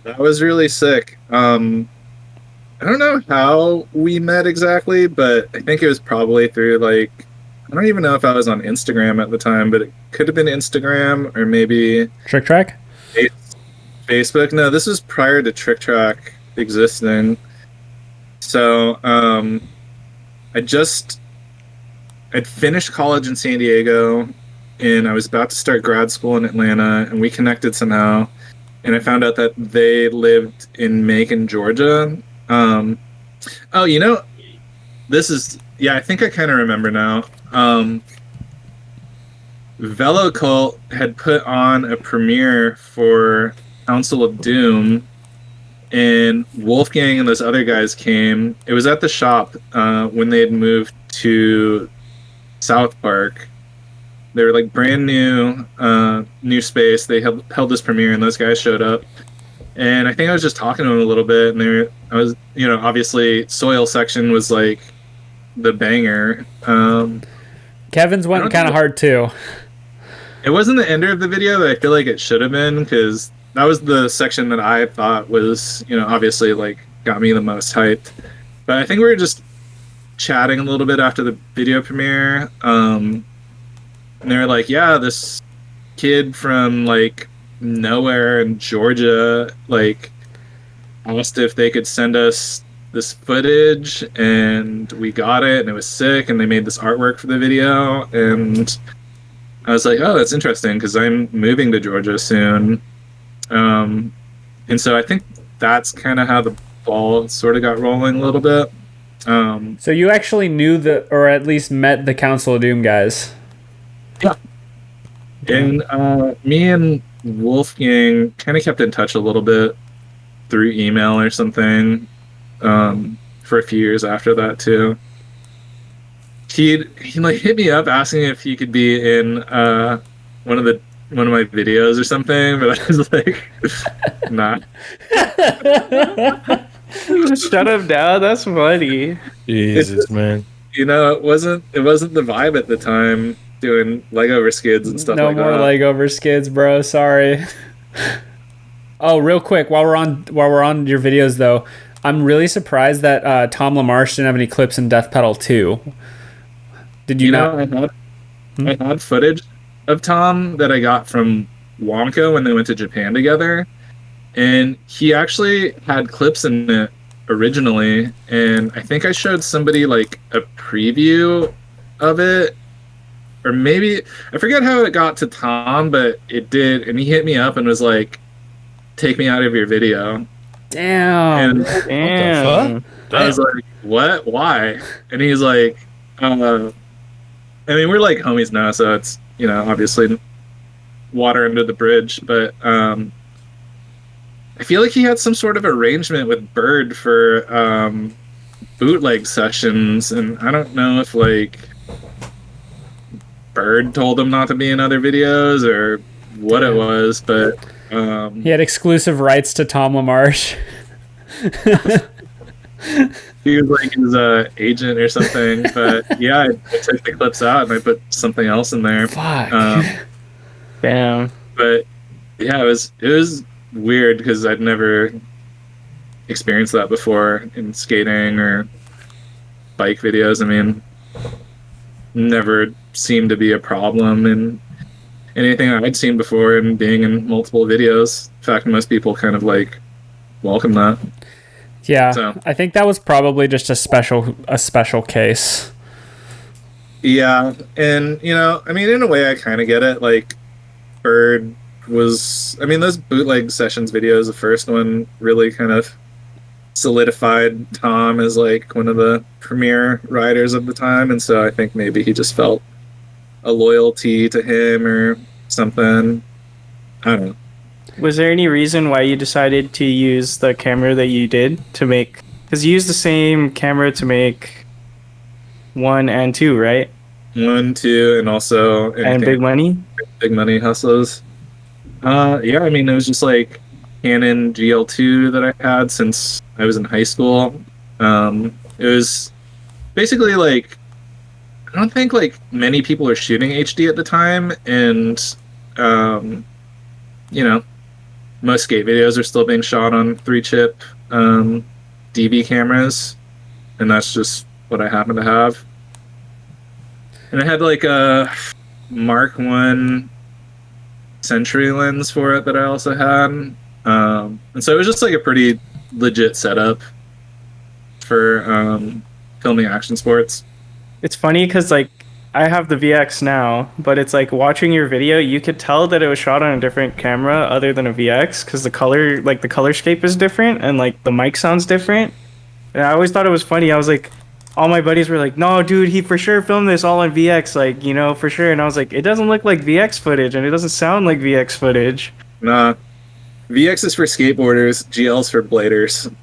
That was really sick. I don't know how we met exactly, but I think it was probably through like, I don't even know if I was on Instagram at the time, but it could have been Instagram or maybe Trick Track? Facebook. No, this was prior to Trick Track existing. So I'd finished college in San Diego, and I was about to start grad school in Atlanta, and we connected somehow. And I found out that they lived in Macon, Georgia. Oh, you know, I think I kind of remember now. Velo Cult had put on a premiere for Council of Doom, and Wolfgang and those other guys came. It was at the shop when they had moved to South Park. They were like brand new space. They held this premiere, and those guys showed up. And I think I was just talking to them a little bit, and obviously Soil section was like the banger. Kevin's went kind of hard too. It wasn't the ender of the video, but I feel like it should have been, because that was the section that I thought was, obviously like got me the most hyped. But I think we were just chatting a little bit after the video premiere. And they were like, yeah, this kid from like nowhere in Georgia like asked if they could send us this footage, and we got it, and it was sick, and they made this artwork for the video, and I was like, oh, that's interesting because I'm moving to Georgia soon. And so I think that's kind of how the ball sort of got rolling a little bit. So you actually knew or at least met the Council of Doom guys. Yeah. And me and Wolfgang kind of kept in touch a little bit through email or something for a few years after that too. He like hit me up asking if he could be in one of my videos or something, but I was like, nah. Shut him down. That's funny. Jesus, man. You know, it wasn't the vibe at the time doing Lego over skids and stuff no like that. more Lego over skids, bro. Sorry. Oh, real quick, while we're on your videos though, I'm really surprised that Tom LaMarche didn't have any clips in Death Pedal 2. Did you not? I had footage of Tom that I got from Wonka when they went to Japan together, and he actually had clips in it originally, and I think I showed somebody like a preview of it, or maybe I forget how it got to Tom, but it did, and he hit me up and was like, take me out of your video. Damn. And I was like, what? Why? And he's like, I mean, we're like homies now, so it's, you know, obviously water under the bridge, but I feel like he had some sort of arrangement with Bird for bootleg sessions, and I don't know if like Bird told him not to be in other videos or what it was, but he had exclusive rights to Tom LaMarche. he was like his agent or something, but yeah, I took the clips out and I put something else in there. Fuck. Damn. But yeah, it was weird because I'd never experienced that before in skating or bike videos. I mean, never seemed to be a problem in anything I'd seen before, and being in multiple videos. In fact, most people kind of like welcome that. Yeah, so, I think that was probably just a special case. Yeah, and you know, I mean, in a way, I kind of get it. Like, Bird was, I mean, those bootleg sessions videos, the first one really kind of solidified Tom as like one of the premier riders of the time, and so I think maybe he just felt a loyalty to him or something. I don't know. Was there any reason why you decided to use the camera that you did to make? Because you used the same camera to make 1 and 2, right? 1, 2, and also and Big Money. Big Money Hustlers. Yeah, I mean, it was just like Canon GL2 that I had since I was in high school. It was basically like, I don't think like many people were shooting HD at the time, and you know, most skate videos are still being shot on 3-chip DV cameras, and that's just what I happen to have. And I had like a Mark 1 Century lens for it that I also had, and so it was just like a pretty legit setup for filming action sports. It's funny because like I have the VX now, but it's like watching your video, you could tell that it was shot on a different camera other than a VX because the colorscape is different and like the mic sounds different. And I always thought it was funny. I was like, all my buddies were like, no, dude, he for sure filmed this all on VX, like, you know, for sure. And I was like, it doesn't look like VX footage and it doesn't sound like VX footage. Nah, VX is for skateboarders, GL's for bladers.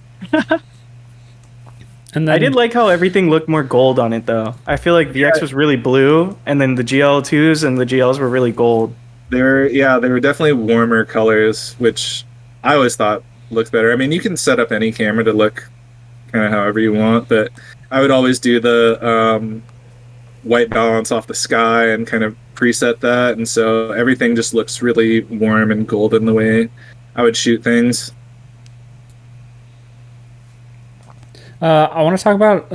And then, I did like how everything looked more gold on it, though. I feel like VX was really blue, and then the GL2s and the GLs were really gold. They were definitely warmer colors, which I always thought looked better. I mean, you can set up any camera to look kind of however you want, but I would always do the white balance off the sky and kind of preset that, and so everything just looks really warm and golden the way I would shoot things. I want to talk about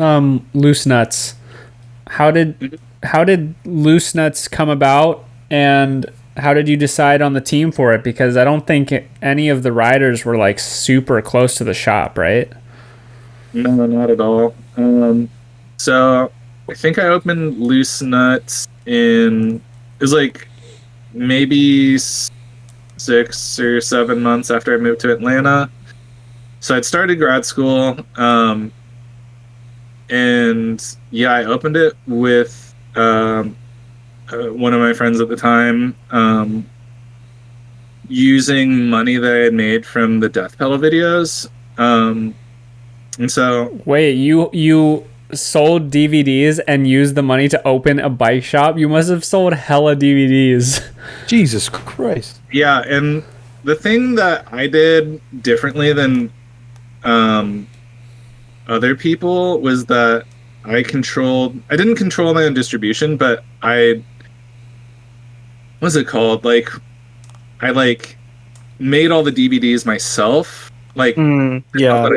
Loose Nuts. How did Loose Nuts come about, and how did you decide on the team for it? Because I don't think any of the riders were like super close to the shop, right? No, not at all. So I think I opened Loose Nuts it was like maybe 6 or 7 months after I moved to Atlanta. So I'd started grad school, and yeah, I opened it with one of my friends at the time, using money that I had made from the Death Pedal videos. And so, Wait, you sold DVDs and used the money to open a bike shop? You must have sold hella DVDs. Jesus Christ. yeah, and the thing that I did differently than other people was that I didn't control my own distribution, but what's it called? Like, I made all the DVDs myself. Like, yeah,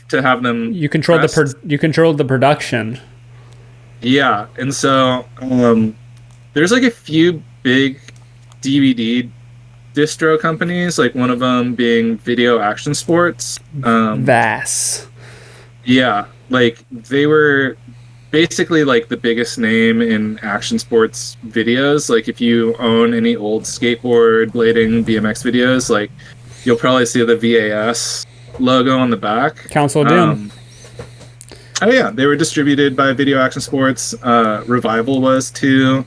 to have them. You controlled you controlled the production. Yeah, and so there's like a few big DVD distro companies, like one of them being Video Action Sports. VAS. Yeah, like they were basically like the biggest name in action sports videos. Like if you own any old skateboard, blading, BMX videos, like you'll probably see the VAS logo on the back. Council of Doom. Oh yeah, they were distributed by Video Action Sports. Revival was too.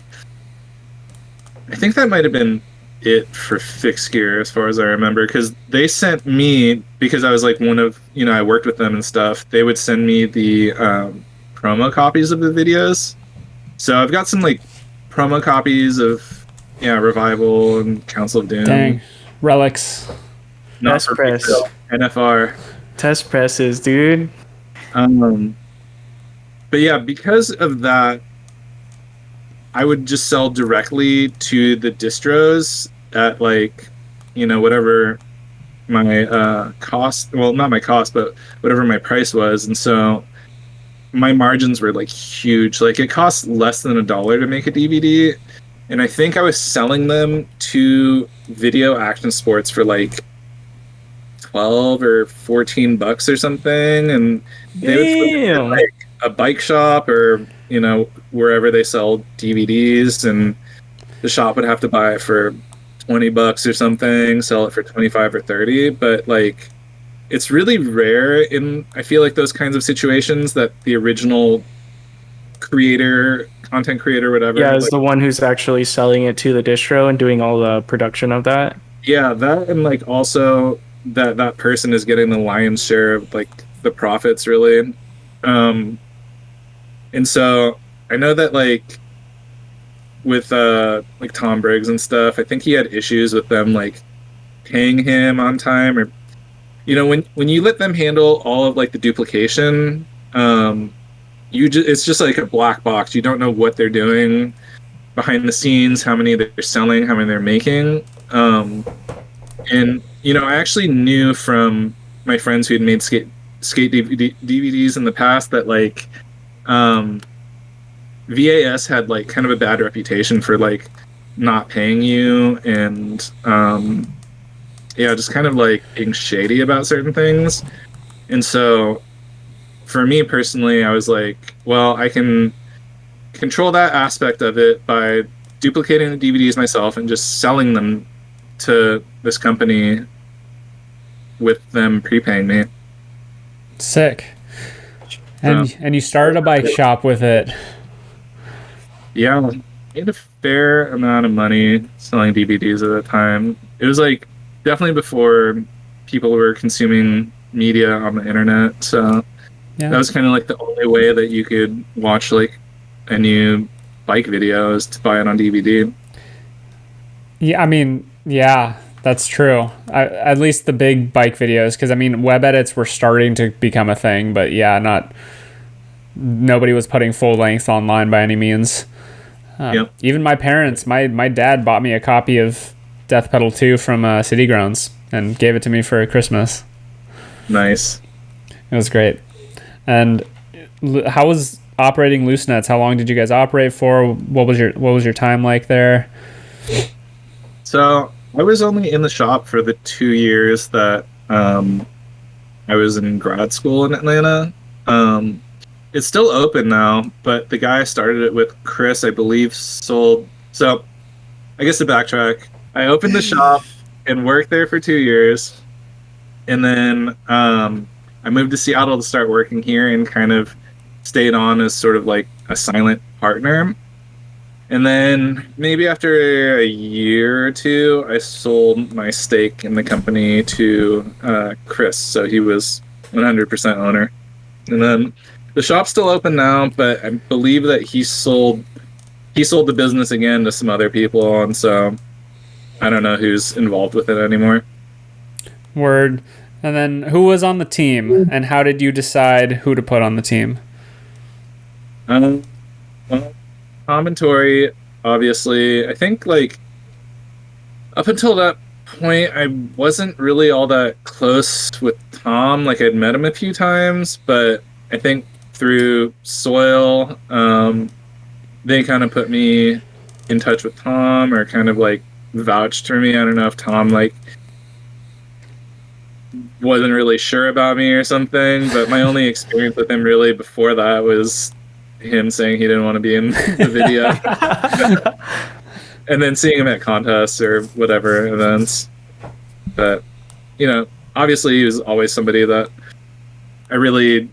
I think that might have been it for Fixed Gear as far as I remember, because they sent me, because I was like one of, I worked with them and stuff, they would send me the promo copies of the videos. So I've got some like promo copies of Revival and Council of Doom. Dang. Relics. Not Test for press. resale. NFR. Test presses, dude. But yeah, because of that, I would just sell directly to the distros at like, whatever my cost, well, not my cost, but whatever my price was. And so my margins were like huge. Like it cost less than $1 to make a DVD. And I think I was selling them to Video Action Sports for like 12 or 14 bucks or something. And they would put like a bike shop or, wherever they sell DVDs, and the shop would have to buy it for 20 bucks or something, sell it for 25 or 30. But like, it's really rare in, I feel like, those kinds of situations that the original content creator, whatever. Yeah, is the one who's actually selling it to the distro and doing all the production of that. Yeah, that, and like also that person is getting the lion's share of like the profits, really. And so I know that like with like Tom Briggs and stuff, I think he had issues with them like paying him on time, or when you let them handle all of like the duplication, it's just like a black box. You don't know what they're doing behind the scenes, how many they're selling, how many they're making. And I actually knew from my friends who had made skate DVDs in the past that like VAS had like kind of a bad reputation for like not paying you, and just kind of like being shady about certain things. And so for me personally, I was like, well, I can control that aspect of it by duplicating the DVDs myself and just selling them to this company with them prepaying me. Sick. And you started a bike shop with it. Yeah, I made a fair amount of money selling DVDs at the time. It was like definitely before people were consuming media on the internet. So that was kind of like the only way that you could watch like a new bike video is to buy it on DVD. Yeah, I mean, yeah, that's true. At least the big bike videos, because I mean, web edits were starting to become a thing, but yeah, nobody was putting full length online by any means. Even my parents, my dad bought me a copy of Death Pedal 2 from City Grounds and gave it to me for Christmas. Nice. It was great. And how was operating Loose Nuts? How long did you guys operate for? What was your time like there? So I was only in the shop for the 2 years that I was in grad school in Atlanta. It's still open now, but the guy I started it with, Chris, I believe, sold. So I guess to backtrack, I opened the shop and worked there for 2 years. And then I moved to Seattle to start working here and kind of stayed on as sort of like a silent partner. And then maybe after a year or two, I sold my stake in the company to Chris. So he was 100% owner. And then the shop's still open now, but I believe that he sold the business again to some other people. And so I don't know who's involved with it anymore. Word. And then who was on the team, and how did you decide who to put on the team? Well, Tom and Tori, obviously. I think, like, up until that point, I wasn't really all that close with Tom. Like, I'd met him a few times, but I think through Soil, they kind of put me in touch with Tom, or kind of, like, vouched for me. I don't know if Tom, like, wasn't really sure about me or something, but my only experience with him really before that was him saying he didn't want to be in the video. And then seeing him at contests or whatever events. But, you know, obviously he was always somebody that I really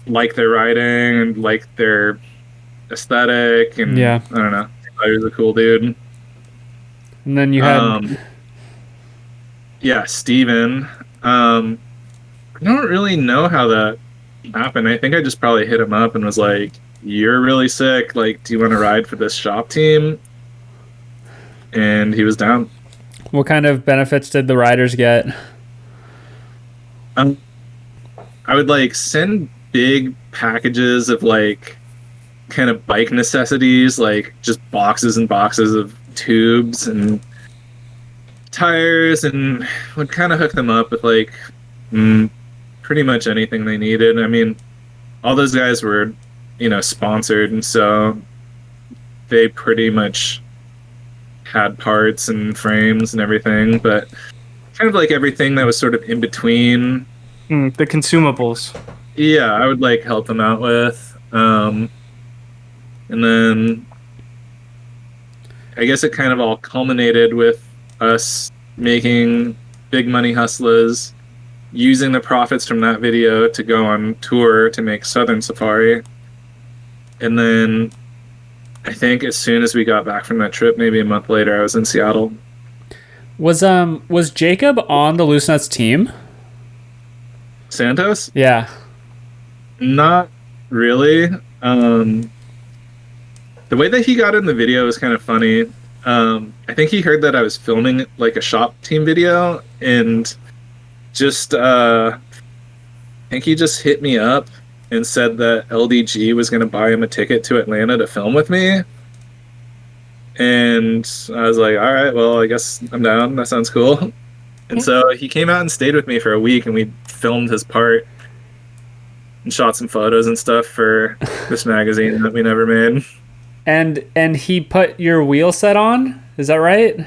like their writing and like their aesthetic, and yeah, I don't know, he was a cool dude. And then you had Steven. I don't really know how that happened. I think I just probably hit him up and was like, "You're really sick. Like, do you want to ride for this shop team?" And he was down. What kind of benefits did the riders get? I would like send big packages of like kind of bike necessities, like just boxes and boxes of tubes and tires, and would kind of hook them up with like pretty much anything they needed. I mean, all those guys were, you know, sponsored, and so they pretty much had parts and frames and everything, but kind of like everything that was sort of in between. The consumables. Yeah, I would like help them out with. And then I guess it kind of all culminated with us making Big Money Hustlers, using the profits from that video to go on tour to make Southern Safari. And then I think as soon as we got back from that trip, maybe a month later, I was in Seattle. Was Jacob on the Loose Nuts team? Santos? Yeah. Not really. The way that he got in the video was kind of funny. I think he heard that I was filming like a shop team video, and just I think he just hit me up and said that LDG was going to buy him a ticket to Atlanta to film with me. And I was like, all right, well, I guess I'm down. That sounds cool. And so he came out and stayed with me for a week, and we filmed his part and shot some photos and stuff for this magazine that we never made. And he put your wheel set on? Is that right?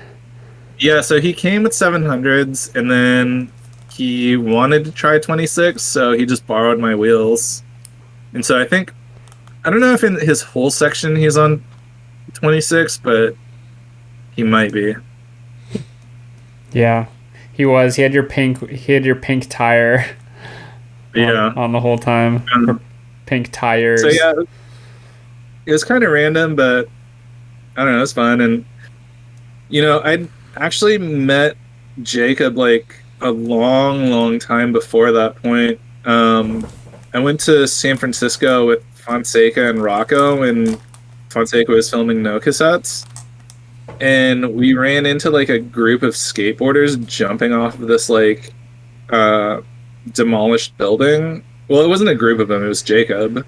Yeah, so he came with 700s, and then he wanted to try 26, so he just borrowed my wheels. And so I don't know if in his whole section he's on 26, but he might be. Yeah, he was. He had your pink tire. Yeah, on the whole time. Pink tires. So yeah, it was kind of random, but I don't know, it was fun. And you know, I'd actually met Jacob like a long time before that point. I went to San Francisco with Fonseca and Rocco, and Fonseca was filming No Cassettes, and we ran into like a group of skateboarders jumping off of this like demolished building. Well, it wasn't a group of them, it was Jacob.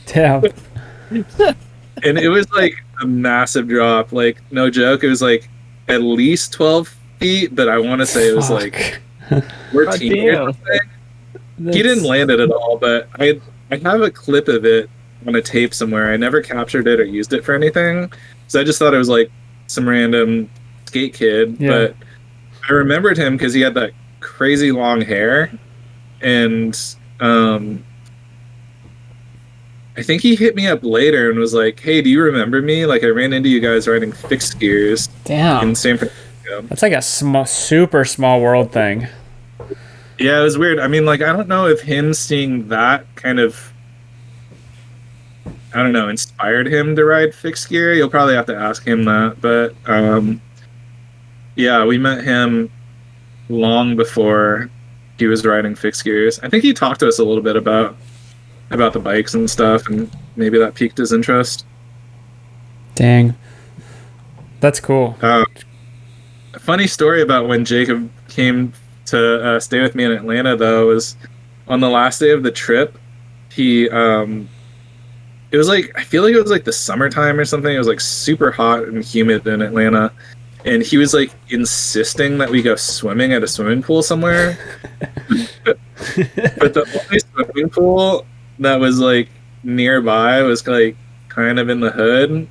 Damn. And it was like a massive drop, like no joke. It was like at least 12 feet, but I want to say it was like 14 or something. He didn't land it at all, but I have a clip of it on a tape somewhere. I never captured it or used it for anything, so I just thought it was like some random skate kid. Yeah. But I remembered him because he had that crazy long hair, and I think he hit me up later and was like, "Hey, do you remember me? Like, I ran into you guys riding fixed gears Damn. in San Francisco." That's like a super small world thing. Yeah, it was weird. I mean, like, I don't know if him seeing that kind of, I don't know, inspired him to ride fixed gear. You'll probably have to ask him that. But yeah, we met him long before he was riding fixed gears. I think he talked to us a little bit about the bikes and stuff, and maybe that piqued his interest. Dang. That's cool. A funny story about when Jacob came to stay with me in Atlanta, though, was on the last day of the trip. He it was like, I feel like it was like the summertime or something. It was like super hot and humid in Atlanta, and he was like insisting that we go swimming at a swimming pool somewhere. But the only swimming pool that was like nearby was like kind of in the hood. And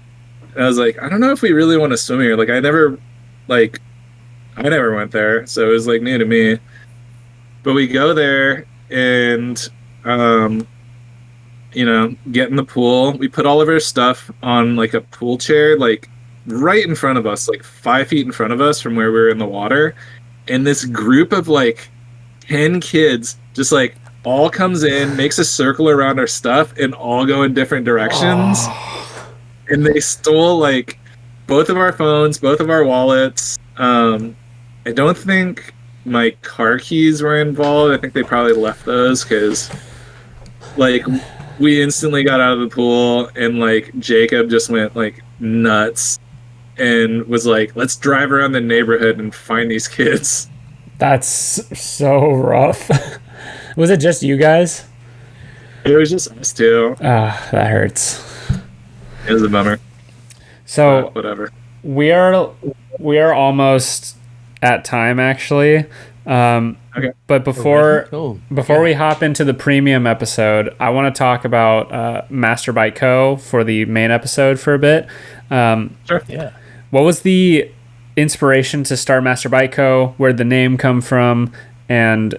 I was like, I don't know if we really want to swim here. Like, I never went there, so it was like new to me. But we go there and you know, get in the pool. We put all of our stuff on like a pool chair, like right in front of us, like 5 feet in front of us from where we were in the water. And this group of like 10 kids just like all comes in, makes a circle around our stuff, and all go in different directions. Oh. And they stole like both of our phones, both of our wallets. I don't think my car keys were involved. I think they probably left those because like we instantly got out of the pool, and like Jacob just went like nuts and was like, let's drive around the neighborhood and find these kids. That's so rough. Was it just you guys? It was just us two. That hurts. It was a bummer. So whatever. We are almost at time, actually. Okay. But before we hop into the premium episode, I want to talk about Master Bike Co. for the main episode for a bit. Sure. Yeah. What was the inspiration to start Master Bike Co.? Where'd the name come from? And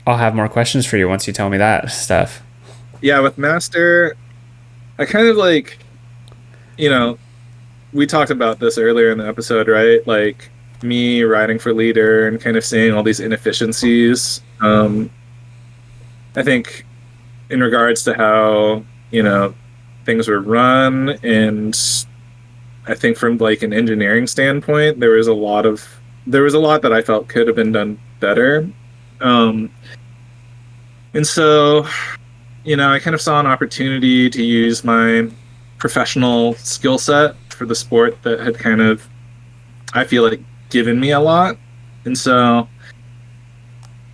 I'll have more questions for you once you tell me that stuff. Yeah, with Master, I kind of like, you know, we talked about this earlier in the episode, right? Like me riding for leader and kind of seeing all these inefficiencies. I think in regards to how, you know, things were run, and I think from like an engineering standpoint, there was a lot that I felt could have been done better. And so, you know, I kind of saw an opportunity to use my professional skill set for the sport that had kind of, I feel like, given me a lot. And so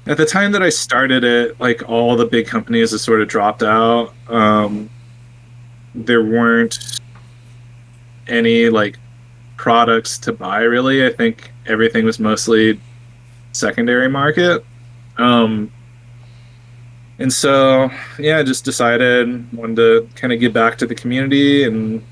at the time that I started it, like all the big companies had sort of dropped out. There weren't any like products to buy, really. I think everything was mostly secondary market. And so, yeah, I just decided, wanted to kind of give back to the community, and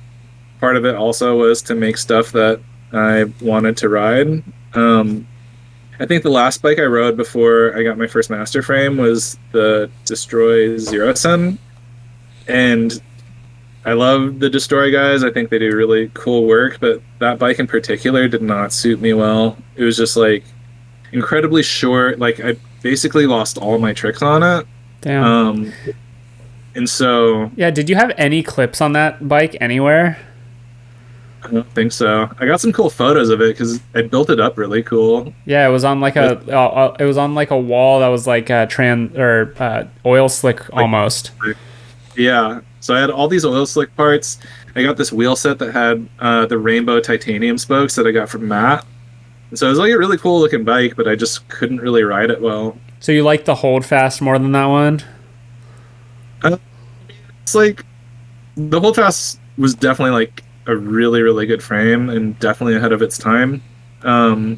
part of it also was to make stuff that I wanted to ride. I think the last bike I rode before I got my first master frame was the Destroy Zero Sun, and I love the Destroy guys. I think they do really cool work, but that bike in particular did not suit me well. It was just like incredibly short. Like I basically lost all my tricks on it. Damn. And so, yeah, did you have any clips on that bike anywhere? I don't think so. I got some cool photos of it because I built it up really cool. Yeah, it was on like a wall that was like oil slick almost. Yeah. So I had all these oil slick parts. I got this wheel set that had the rainbow titanium spokes that I got from Matt. And so it was like a really cool looking bike, but I just couldn't really ride it well. So you like the Holdfast more than that one? It's like the Holdfast was definitely like a really, really good frame and definitely ahead of its time. I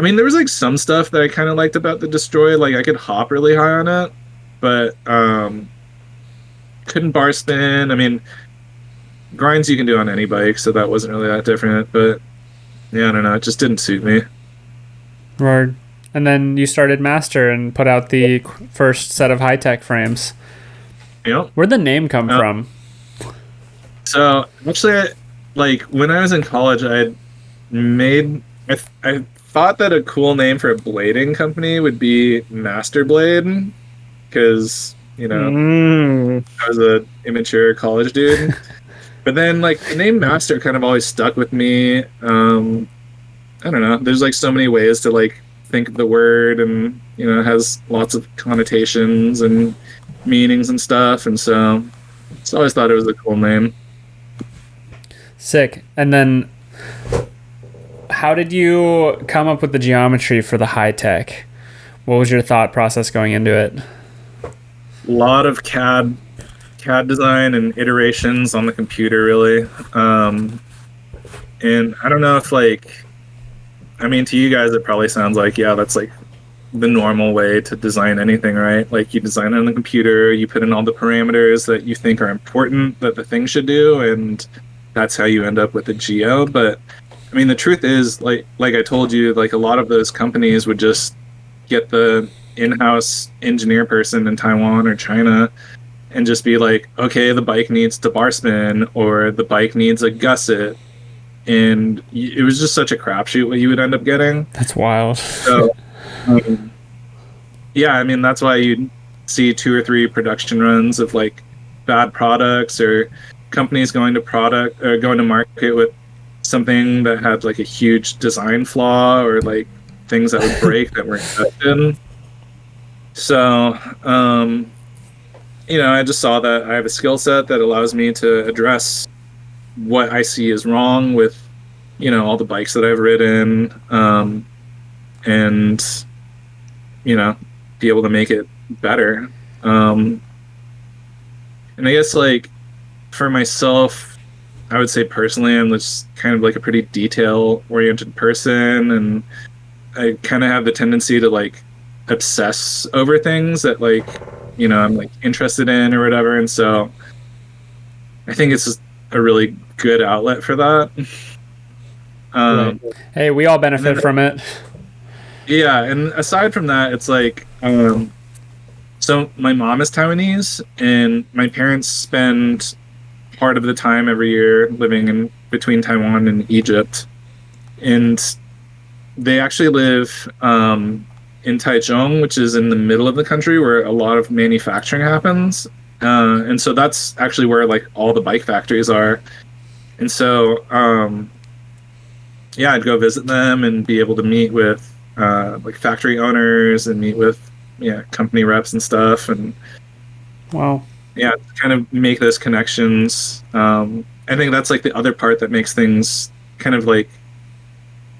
mean, there was like some stuff that I kind of liked about the Destroy. Like I could hop really high on it, but couldn't bar spin. I mean, grinds you can do on any bike, so that wasn't really that different. But yeah, I don't know. It just didn't suit me. Word. And then you started Master and put out the first set of high-tech frames. Yep. Where'd the name come from? So actually, like when I was in college, I thought that a cool name for a blading company would be Master Blade, because I was a immature college dude. But then like the name Master kind of always stuck with me. I don't know. There's like so many ways to like think of the word, and it has lots of connotations and meanings and stuff, and so I always thought it was a cool name. Sick. And then how did you come up with the geometry for the high tech? What was your thought process going into it? A lot of CAD design and iterations on the computer, really. And I don't know if to you guys it probably sounds like, yeah, that's like the normal way to design anything, right? Like you design it on the computer, you put in all the parameters that you think are important that the thing should do, and that's how you end up with a geo. But I mean, the truth is, like I told you, like a lot of those companies would just get the in-house engineer person in Taiwan or China and just be like, okay, the bike needs to bar spin, or the bike needs a gusset. And it was just such a crapshoot what you would end up getting. That's wild. So, yeah, I mean, that's why you'd see 2 or 3 production runs of like bad products, or companies going to market with something that had like a huge design flaw, or like things that would break that weren't tested. So, I just saw that I have a skill set that allows me to address what I see is wrong with, all the bikes that I've ridden, and, be able to make it better. And I guess like for myself, I would say personally, I'm just kind of like a pretty detail oriented person, and I kind of have the tendency to like obsess over things that like, I'm like interested in or whatever. And so I think it's just a really good outlet for that. Right. Hey, we all benefit from it. Yeah, and aside from that, it's like, so my mom is Taiwanese, and my parents spend part of the time every year living in between Taiwan and Egypt, and they actually live in Taichung, which is in the middle of the country where a lot of manufacturing happens. And so that's actually where like all the bike factories are. And so, I'd go visit them and be able to meet with like factory owners and meet with company reps and stuff. And wow, kind of make those connections. I think that's like the other part that makes things kind of like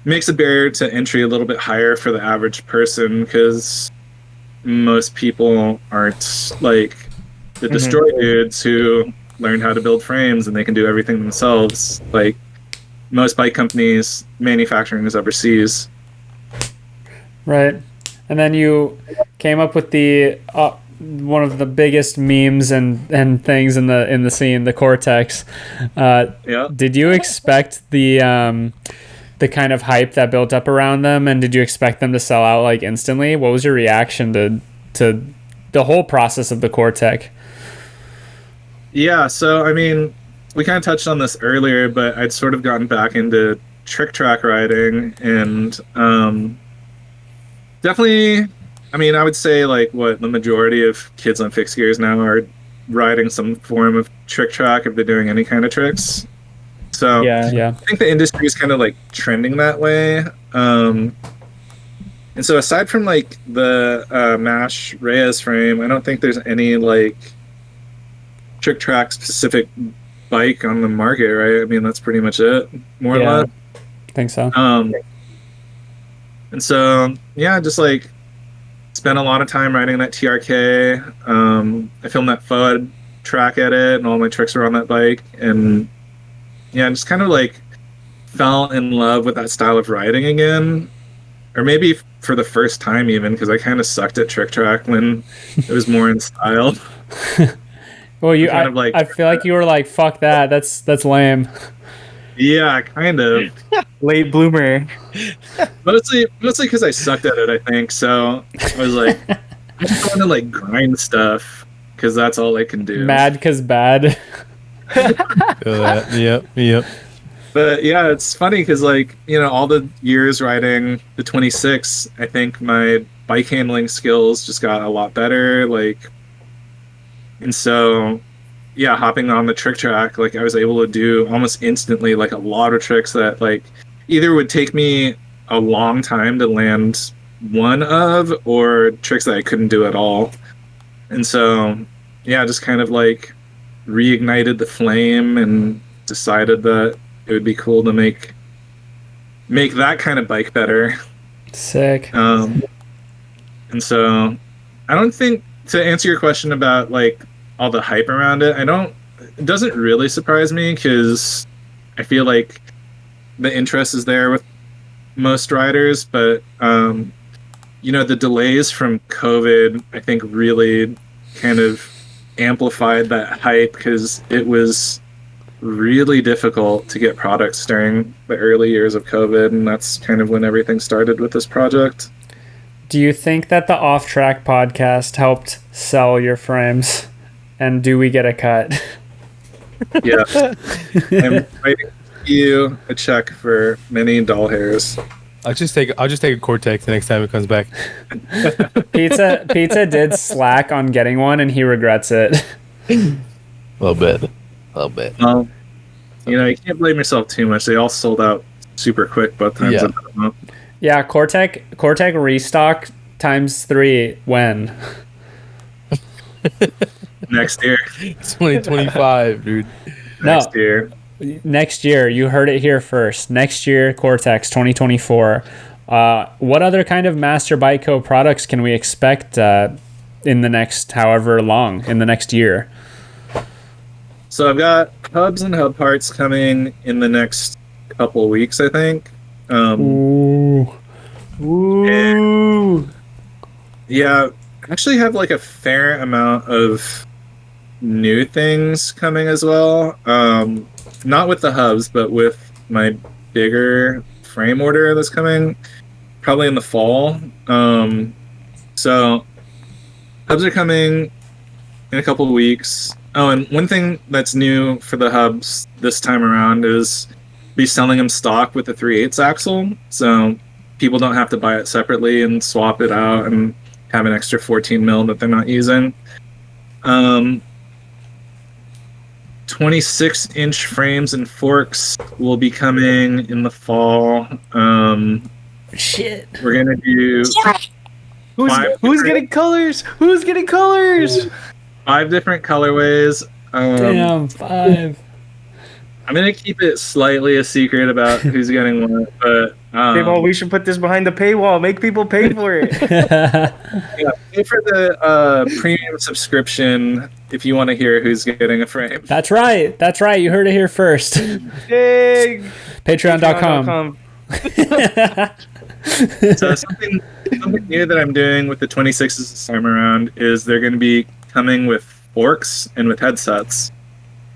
makes the barrier to entry a little bit higher for the average person, because most people aren't like the destroy dudes who learned how to build frames and they can do everything themselves. Like most bike companies, manufacturing is overseas. Right. And then you came up with the one of the biggest memes and things in the scene, the Cortex. Did you expect the kind of hype that built up around them, and did you expect them to sell out like instantly? What was your reaction to the whole process of the Cortex? Yeah, so I mean, we kind of touched on this earlier, but I'd sort of gotten back into trick track riding, and definitely, I mean, I would say like what the majority of kids on fixed gears now are riding some form of trick track if they're doing any kind of tricks. So yeah. I think the industry is kind of like trending that way. And so aside from like the MASH Reyes frame, I don't think there's any like trick track specific bike on the market, right? I mean, that's pretty much it, more or less. I think so. And so, just like spent a lot of time riding that TRK. I filmed that FUD track edit, and all my tricks were on that bike. And just kind of like fell in love with that style of riding again. or maybe for the first time even, because I kind of sucked at trick track when it was more in style. Well, Kind of like, I feel like you were like, fuck that. That's lame. yeah, kind of. Late bloomer. Mostly because I sucked at it, I think. So I was like, I just want to like grind stuff because that's all I can do. Mad cause bad. Feel that. Yep. But yeah, it's funny because like, you know, all the years riding the 26, I think my bike handling skills just got a lot better. Like, and so yeah, hopping on the trick track, like I was able to do almost instantly like a lot of tricks that like either would take me a long time to land one of, or tricks that I couldn't do at all. And so yeah, just kind of like reignited the flame and decided that it would be cool to make that kind of bike better. Sick. And so I don't think, to answer your question about like all the hype around it, it doesn't really surprise me because I feel like the interest is there with most riders, but you know, the delays from COVID I think really kind of amplified that hype because it was really difficult to get products during the early years of COVID, and that's kind of when everything started with this project. Do you think that the Off Track podcast helped sell your frames? And do we get a cut? Yeah. I'm writing you a check for many doll hairs. I'll just take a Cortex the next time it comes back. Pizza did slack on getting one, and he regrets it. A little bit. Well, you know, you can't blame yourself too much. They all sold out super quick both times. Yeah. Yeah, Cortec restock ×3 when? Next year. 2025, dude. Next year. Next year. You heard it here first. Next year, Cortex 2024. What other kind of Master Bike Co. products can we expect in the next however long, in the next year? So I've got hubs and hub parts coming in the next couple of weeks, I think. Ooh. Yeah, I actually have like a fair amount of new things coming as well. Not with the hubs, but with my bigger frame order that's coming probably in the fall. So hubs are coming in a couple of weeks. Oh, and one thing that's new for the hubs this time around is be selling them stock with the 3/8 axle. So people don't have to buy it separately and swap it out and have an extra 14 mil that they're not using. 26-inch frames and forks will be coming in the fall. Shit. We're gonna do Who's getting colors? 5 different colorways. Damn, 5. I'm gonna keep it slightly a secret about who's getting what, but Paywall, we should put this behind the paywall. Make people pay for it. yeah, pay for the premium subscription if you want to hear who's getting a frame. That's right. You heard it here first. Big. Patreon.com. So something new that I'm doing with the 26s this time around is they're going to be coming with forks and with headsets.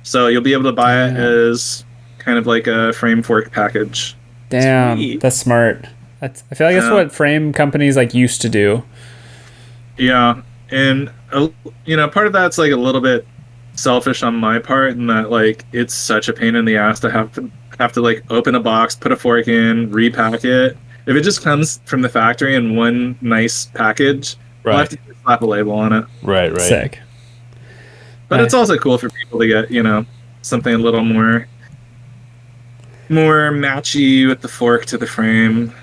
So you'll be able to buy it as kind of like a frame fork package. Damn, Sweet. that's smart. I feel like that's what frame companies like used to do. Yeah, and you know, part of that's like a little bit selfish on my part, in that like it's such a pain in the ass to have to like open a box, put a fork in, repack it. If it just comes from the factory in one nice package, I'll have to slap a label on it. Right. Sick. But it's also cool for people to get, you know, something a little more matchy with the fork to the frame.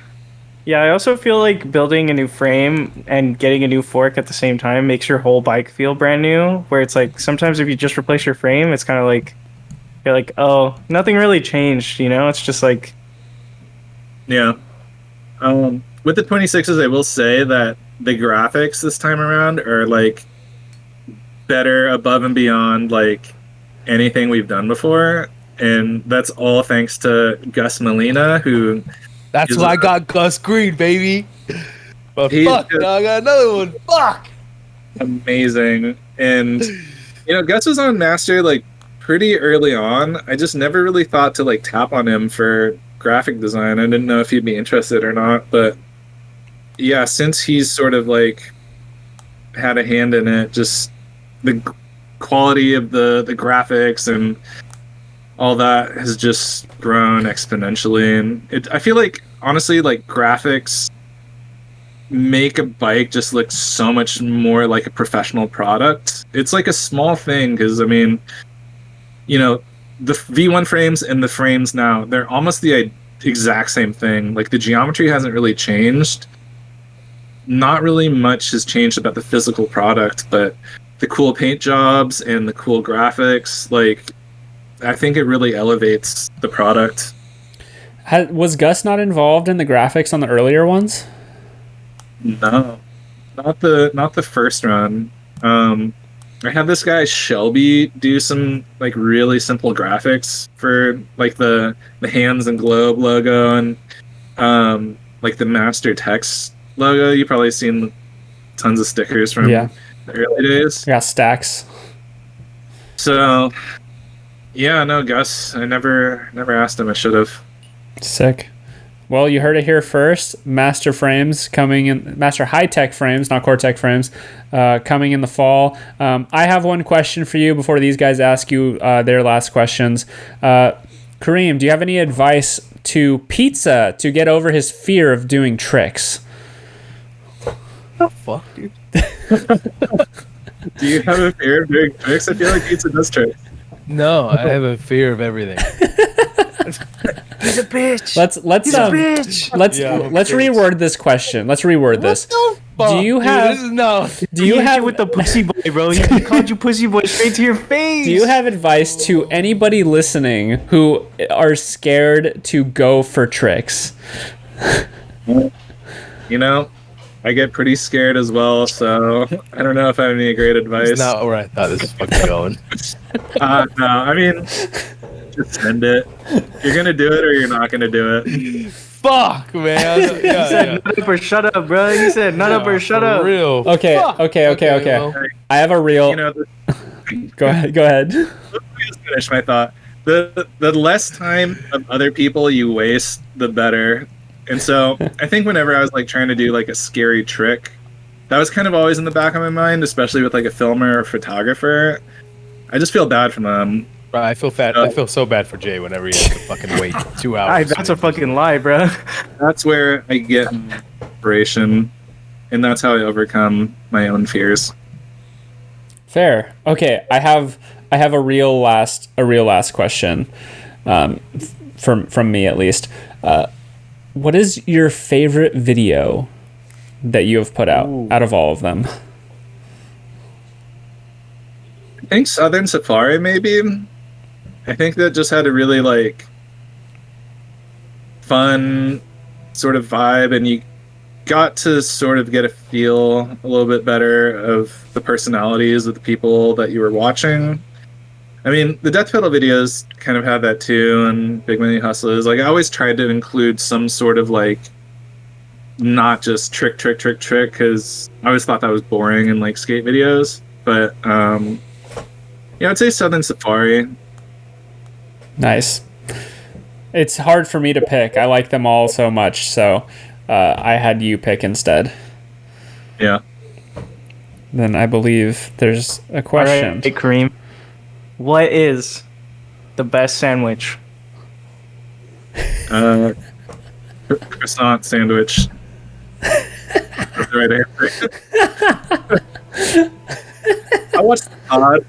Yeah, I also feel like building a new frame and getting a new fork at the same time makes your whole bike feel brand new. Where it's like sometimes if you just replace your frame, it's kind of like you're like, oh, nothing really changed, you know? It's just like, yeah. With the 26s, I will say that the graphics this time around are like better, above and beyond like anything we've done before, and that's all thanks to Gus Molina, who That's He's why a- I got Gus Green, baby. But He's fuck, just- now I got another one. Fuck. Amazing. And Gus was on Master like pretty early on. I just never really thought to like tap on him for graphic design. I didn't know if he'd be interested or not, but yeah, since he's sort of like had a hand in it, just the quality of the graphics and all that has just grown exponentially. And I feel like honestly, like graphics make a bike just look so much more like a professional product. It's like a small thing because I mean, the V1 frames and the frames now, they're almost the exact same thing. Like the geometry hasn't really changed. Not really much has changed about the physical product, but the cool paint jobs and the cool graphics, like I think it really elevates the product. Was Gus not involved in the graphics on the earlier ones? No, not the first run. I had this guy Shelby do some like really simple graphics for like the hands and globe logo and like the master text logo. You probably seen tons of stickers from the early days. Yeah, stacks. So yeah, no, Gus, I never asked him. I should have. Sick. Well, you heard it here first. Master frames coming in, Master high-tech frames, not Core-Tech frames, coming in the fall. I have one question for you before these guys ask you their last questions. Kareem, do you have any advice to Pizza to get over his fear of doing tricks? What the fuck, dude? Do you have a fear of doing tricks? I feel like pizza does tricks. No, I have a fear of everything. He's a bitch. Let's He's a bitch. let's Yeah, I'm a let's bitch. reword this question. Let's reword this. Fuck, you dude, have- this is no. Do you He hit have with the pussy boy, bro? He called you pussy boy straight to your face. Do you have advice to anybody listening who are scared to go for tricks? I get pretty scared as well, so I don't know if I have any great advice. It's not where I thought this was fucking going. No, I mean, just send it. You're gonna do it or you're not gonna do it. Fuck, man. He said nut up or shut up, bro. He said nut up or shut For up. real. Okay, Fuck. okay. well, I have a real. The, Go ahead. let me just finish my thought. The less time of other people you waste, the better. And so I think whenever I was like trying to do like a scary trick, that was kind of always in the back of my mind, especially with like a filmer or photographer. I just feel bad for them. Bro, I feel fat. I feel so bad for Jay whenever he has to fucking wait 2 hours. That's a fucking lie, bro. That's where I get inspiration, and that's how I overcome my own fears. Fair. Okay, I have a real last question, from me at least. What is your favorite video that you have put out of all of them? I think Southern Safari, maybe. I think that just had a really like fun sort of vibe, and you got to sort of get a feel a little bit better of the personalities of the people that you were watching. I mean, the Death Pedal videos kind of had that too, and Big Money Hustlers. Like, I always tried to include some sort of like, not just trick, because I always thought that was boring in like skate videos. But yeah, I'd say Southern Safari. Nice. It's hard for me to pick. I like them all so much, so I had you pick instead. Yeah. Then I believe there's a question. All right, Kareem. What is the best sandwich? Croissant sandwich. That's the right answer. I watched the pod.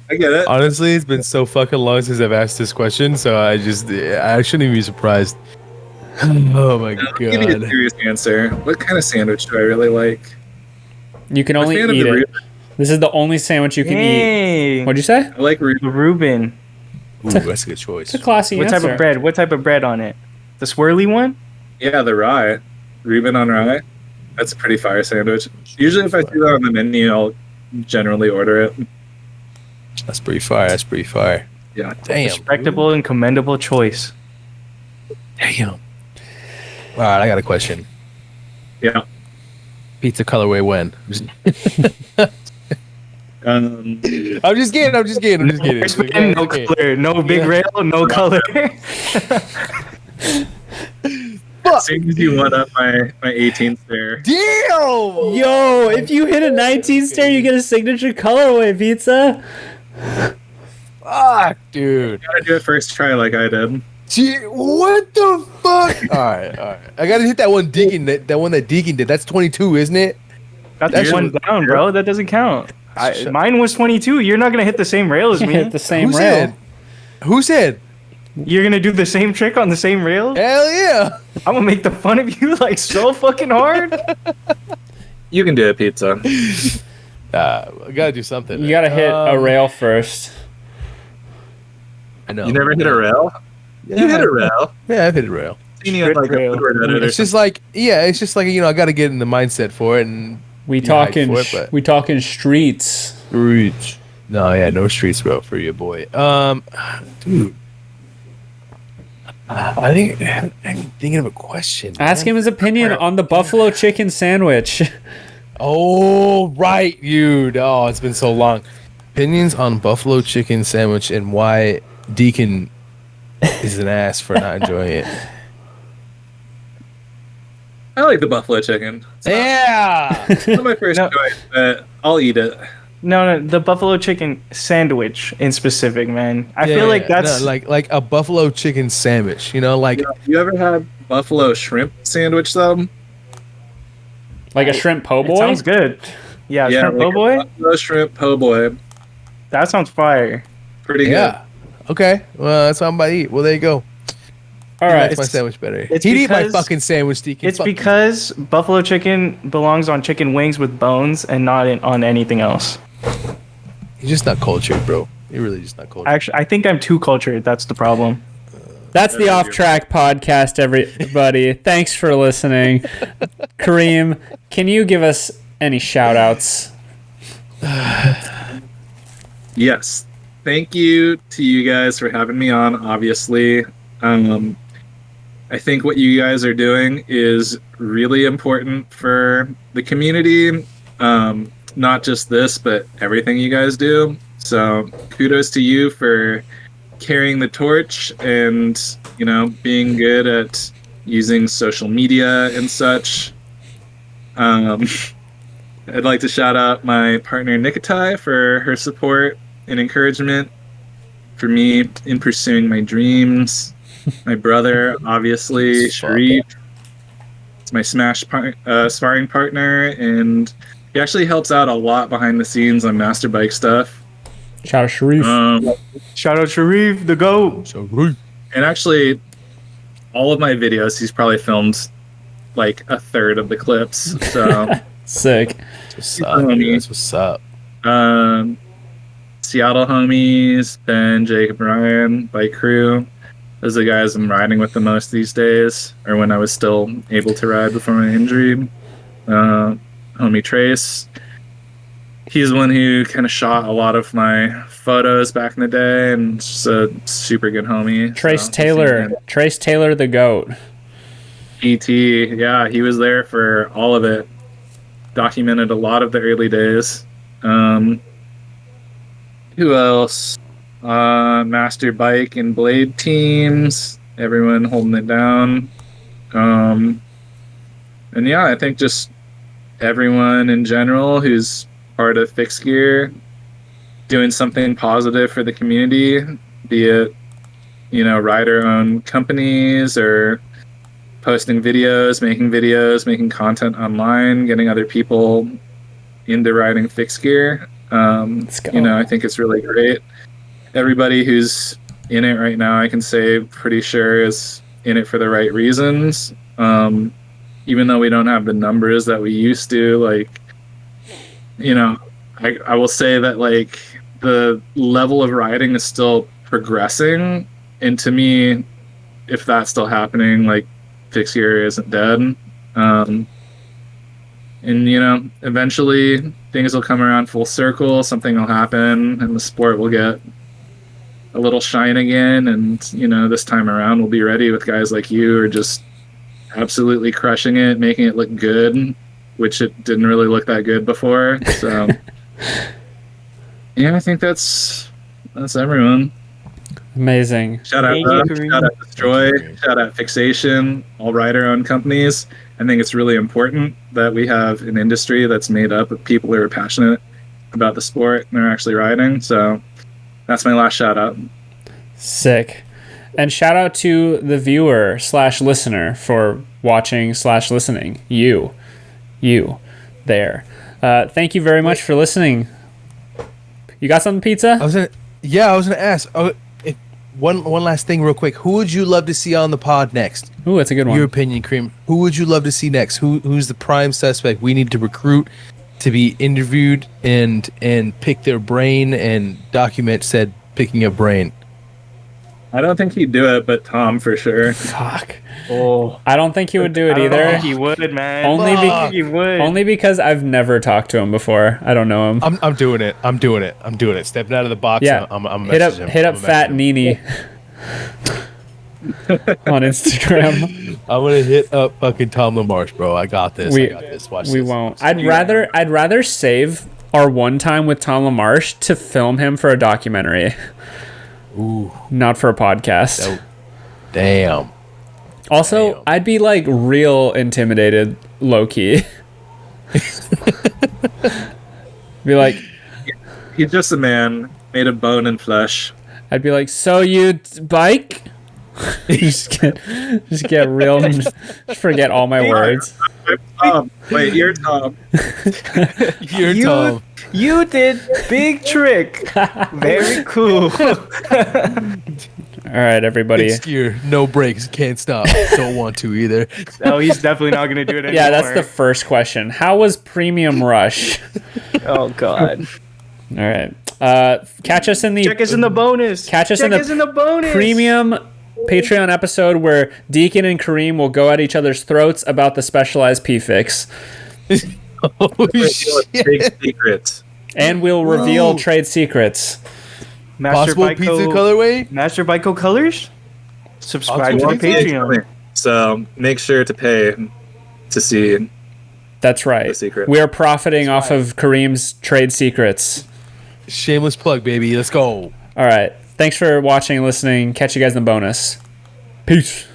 I get it. Honestly, it's been so fucking long since I've asked this question, so I shouldn't even be surprised. Oh my I'll give you a god. serious answer. What kind of sandwich do I really like? You can I'm a only fan of eat the it. Reuben. This is the only sandwich you can eat. Hey, What'd you say? I like Reuben. the Reuben. Ooh, that's a good choice. It's a classy What answer. type of bread? What type of bread on it? The swirly one? Yeah, the rye. Reuben on rye. That's a pretty fire sandwich. Usually if I see that on the menu, I'll generally order it. That's pretty fire. That's pretty fire. Yeah. Damn. Respectable and commendable choice. Damn. All right, I got a question. Yeah. Pizza colorway when? Um, I'm just kidding. It's okay, no color, no big rail, no color. as soon as you went up my 18th stair. Damn! Yo, if you hit a 19 stair, you get a signature colorway pizza. Fuck, dude. You gotta do it first try like I did. Gee, what the fuck? All right. I gotta hit that one Deacon. That one that Deacon did. That's 22, isn't it? That's one down, bro. That doesn't count. Mine was 22. You're not gonna hit the same rail as me. Hit the same Who rail. said? Who said? You're gonna do the same trick on the same rail? Hell yeah! I'm gonna make the fun of you like so fucking hard. You can do it, pizza. I gotta do something. You gotta hit a rail first. I know. You never hit a rail? Yeah, You hit a rail. Yeah, I've hit a rail. Seen you at, like, a Rail. Woodward editor. It's just like, it's just like, I gotta get in the mindset for it and We be hyped talking for it, but- we talking streets. streets. No, yeah, no streets, bro, for you, boy. Dude. I think I'm thinking of a question. Ask him his opinion on the buffalo chicken sandwich. Oh, right, dude. Oh, it's been so long. Opinions on buffalo chicken sandwich and why Deacon is an ass for not enjoying it. I like the buffalo chicken. Yeah. It's not my first No. choice, but I'll eat it. No, the buffalo chicken sandwich in specific, man. I feel like that's like a buffalo chicken sandwich. Like You ever had buffalo shrimp sandwich, though? Like a shrimp po' it boy? sounds good. Yeah, shrimp po' like a boy. Buffalo shrimp po' boy. That sounds fire. Pretty good. yeah. Okay. Well, that's what I'm about to eat. Well, there you go. All He right. likes my sandwich better. it's He'd eat my because- fucking sandwich, Deacon. It's Fuck you. because buffalo chicken belongs on chicken wings with bones and not on anything else. He's just not cultured, bro. You're really just not cultured. Actually, I think I'm too cultured. That's the problem. That's the Off Track podcast, everybody. Thanks for listening. Kareem, can you give us any shout outs? Yes. Thank you to you guys for having me on, obviously. I think what you guys are doing is really important for the community. Not just this, but everything you guys do. So kudos to you for carrying the torch and, being good at using social media and such. I'd like to shout out my partner Nikitai for her support and encouragement for me in pursuing my dreams. My brother, obviously, Sharif. It's my sparring partner, and he actually helps out a lot behind the scenes on Master Bike stuff. Shout out Sharif. Shout out Sharif, the GOAT. So rude. And actually, all of my videos, he's probably filmed like a third of the clips. So, Sick. What's up, dude? That's what's up. Seattle homies, Ben, Jacob, Ryan, bike crew. Those are the guys I'm riding with the most these days, or when I was still able to ride before my injury. Homie Trace. He's the one who kind of shot a lot of my photos back in the day, and just a super good homie. Trace So, Taylor. Trace Taylor, the GOAT. ET, yeah, he was there for all of it. Documented a lot of the early days. Who else? Master Bike and Blade teams. Everyone holding it down. And yeah, I think just everyone in general who's part of Fixed Gear doing something positive for the community, be it, rider-owned companies or posting videos, making content online, getting other people into riding Fixed Gear. Let's go. I think it's really great. Everybody who's in it right now, I can say pretty sure is in it for the right reasons. Even though we don't have the numbers that we used to, I will say that the level of riding is still progressing. And to me, if that's still happening, Fixed Gear isn't dead. And eventually things will come around full circle, something will happen, and the sport will get a little shine again. And this time around we'll be ready with guys like you, or just absolutely crushing it, making it look good, which it didn't really look that good before. So yeah, I think that's everyone. Amazing. Shout out Thank you, Rush, Kareem. shout out Destroy, Thank you, Kareem. shout out Fixation, all rider-owned companies. I think it's really important that we have an industry that's made up of people who are passionate about the sport and are actually riding. So that's my last shout out. Sick. And shout out to the viewer / listener for watching / listening. You there. Thank you very much for listening. You got something, Pizza? I was gonna ask. One last thing, real quick. Who would you love to see on the pod next? Ooh, that's a good one. Your opinion, Kareem. Who would you love to see next? Who's the prime suspect we need to recruit to be interviewed and pick their brain and document said picking a brain? I don't think he'd do it, but Tom for sure. Fuck. Oh, I don't think he would do it I don't know either. if he would, man. Only He would. Only because I've never talked to him before. I don't know him. I'm doing it. I'm doing it. Stepping out of the box. Yeah. I'm hit up messaging him. hit up I'm Fat messaging him. Nini on Instagram. I'm gonna hit up fucking Tom LaMarche, bro. I got this. I got this. Watch We this. won't. I'd rather save our one time with Tom LaMarche to film him for a documentary, Ooh, not for a podcast. that- damn. Also, Damn. I'd be like real intimidated, low key. Be like, He's just a man made of bone and flesh. I'd be like, so you bike? just get real. Just forget all my words. I'm Tom. Wait, you're Tom. You're You- Tom. You did big trick. Very cool. All right, everybody. Big skier, no brakes, can't stop. Don't want to either. Oh, he's definitely not gonna do it anymore. Yeah, that's the first question. How was Premium Rush? Oh God. All right. Catch us in the Check us in the bonus. Catch us Check in us in the bonus. premium Patreon episode where Deacon and Kareem will go at each other's throats about the specialized P-Fix. Oh, Reveal shit. big secrets. And we'll reveal Whoa. trade secrets. Master Possible Bico, pizza colorway? Master Bico colors. Subscribe to Possible our pizza? Patreon. So make sure to pay to see. That's right. The secret. We are profiting off of Kareem's trade secrets. Shameless plug, baby. Let's go. All right. Thanks for watching and listening. Catch you guys in the bonus. Peace.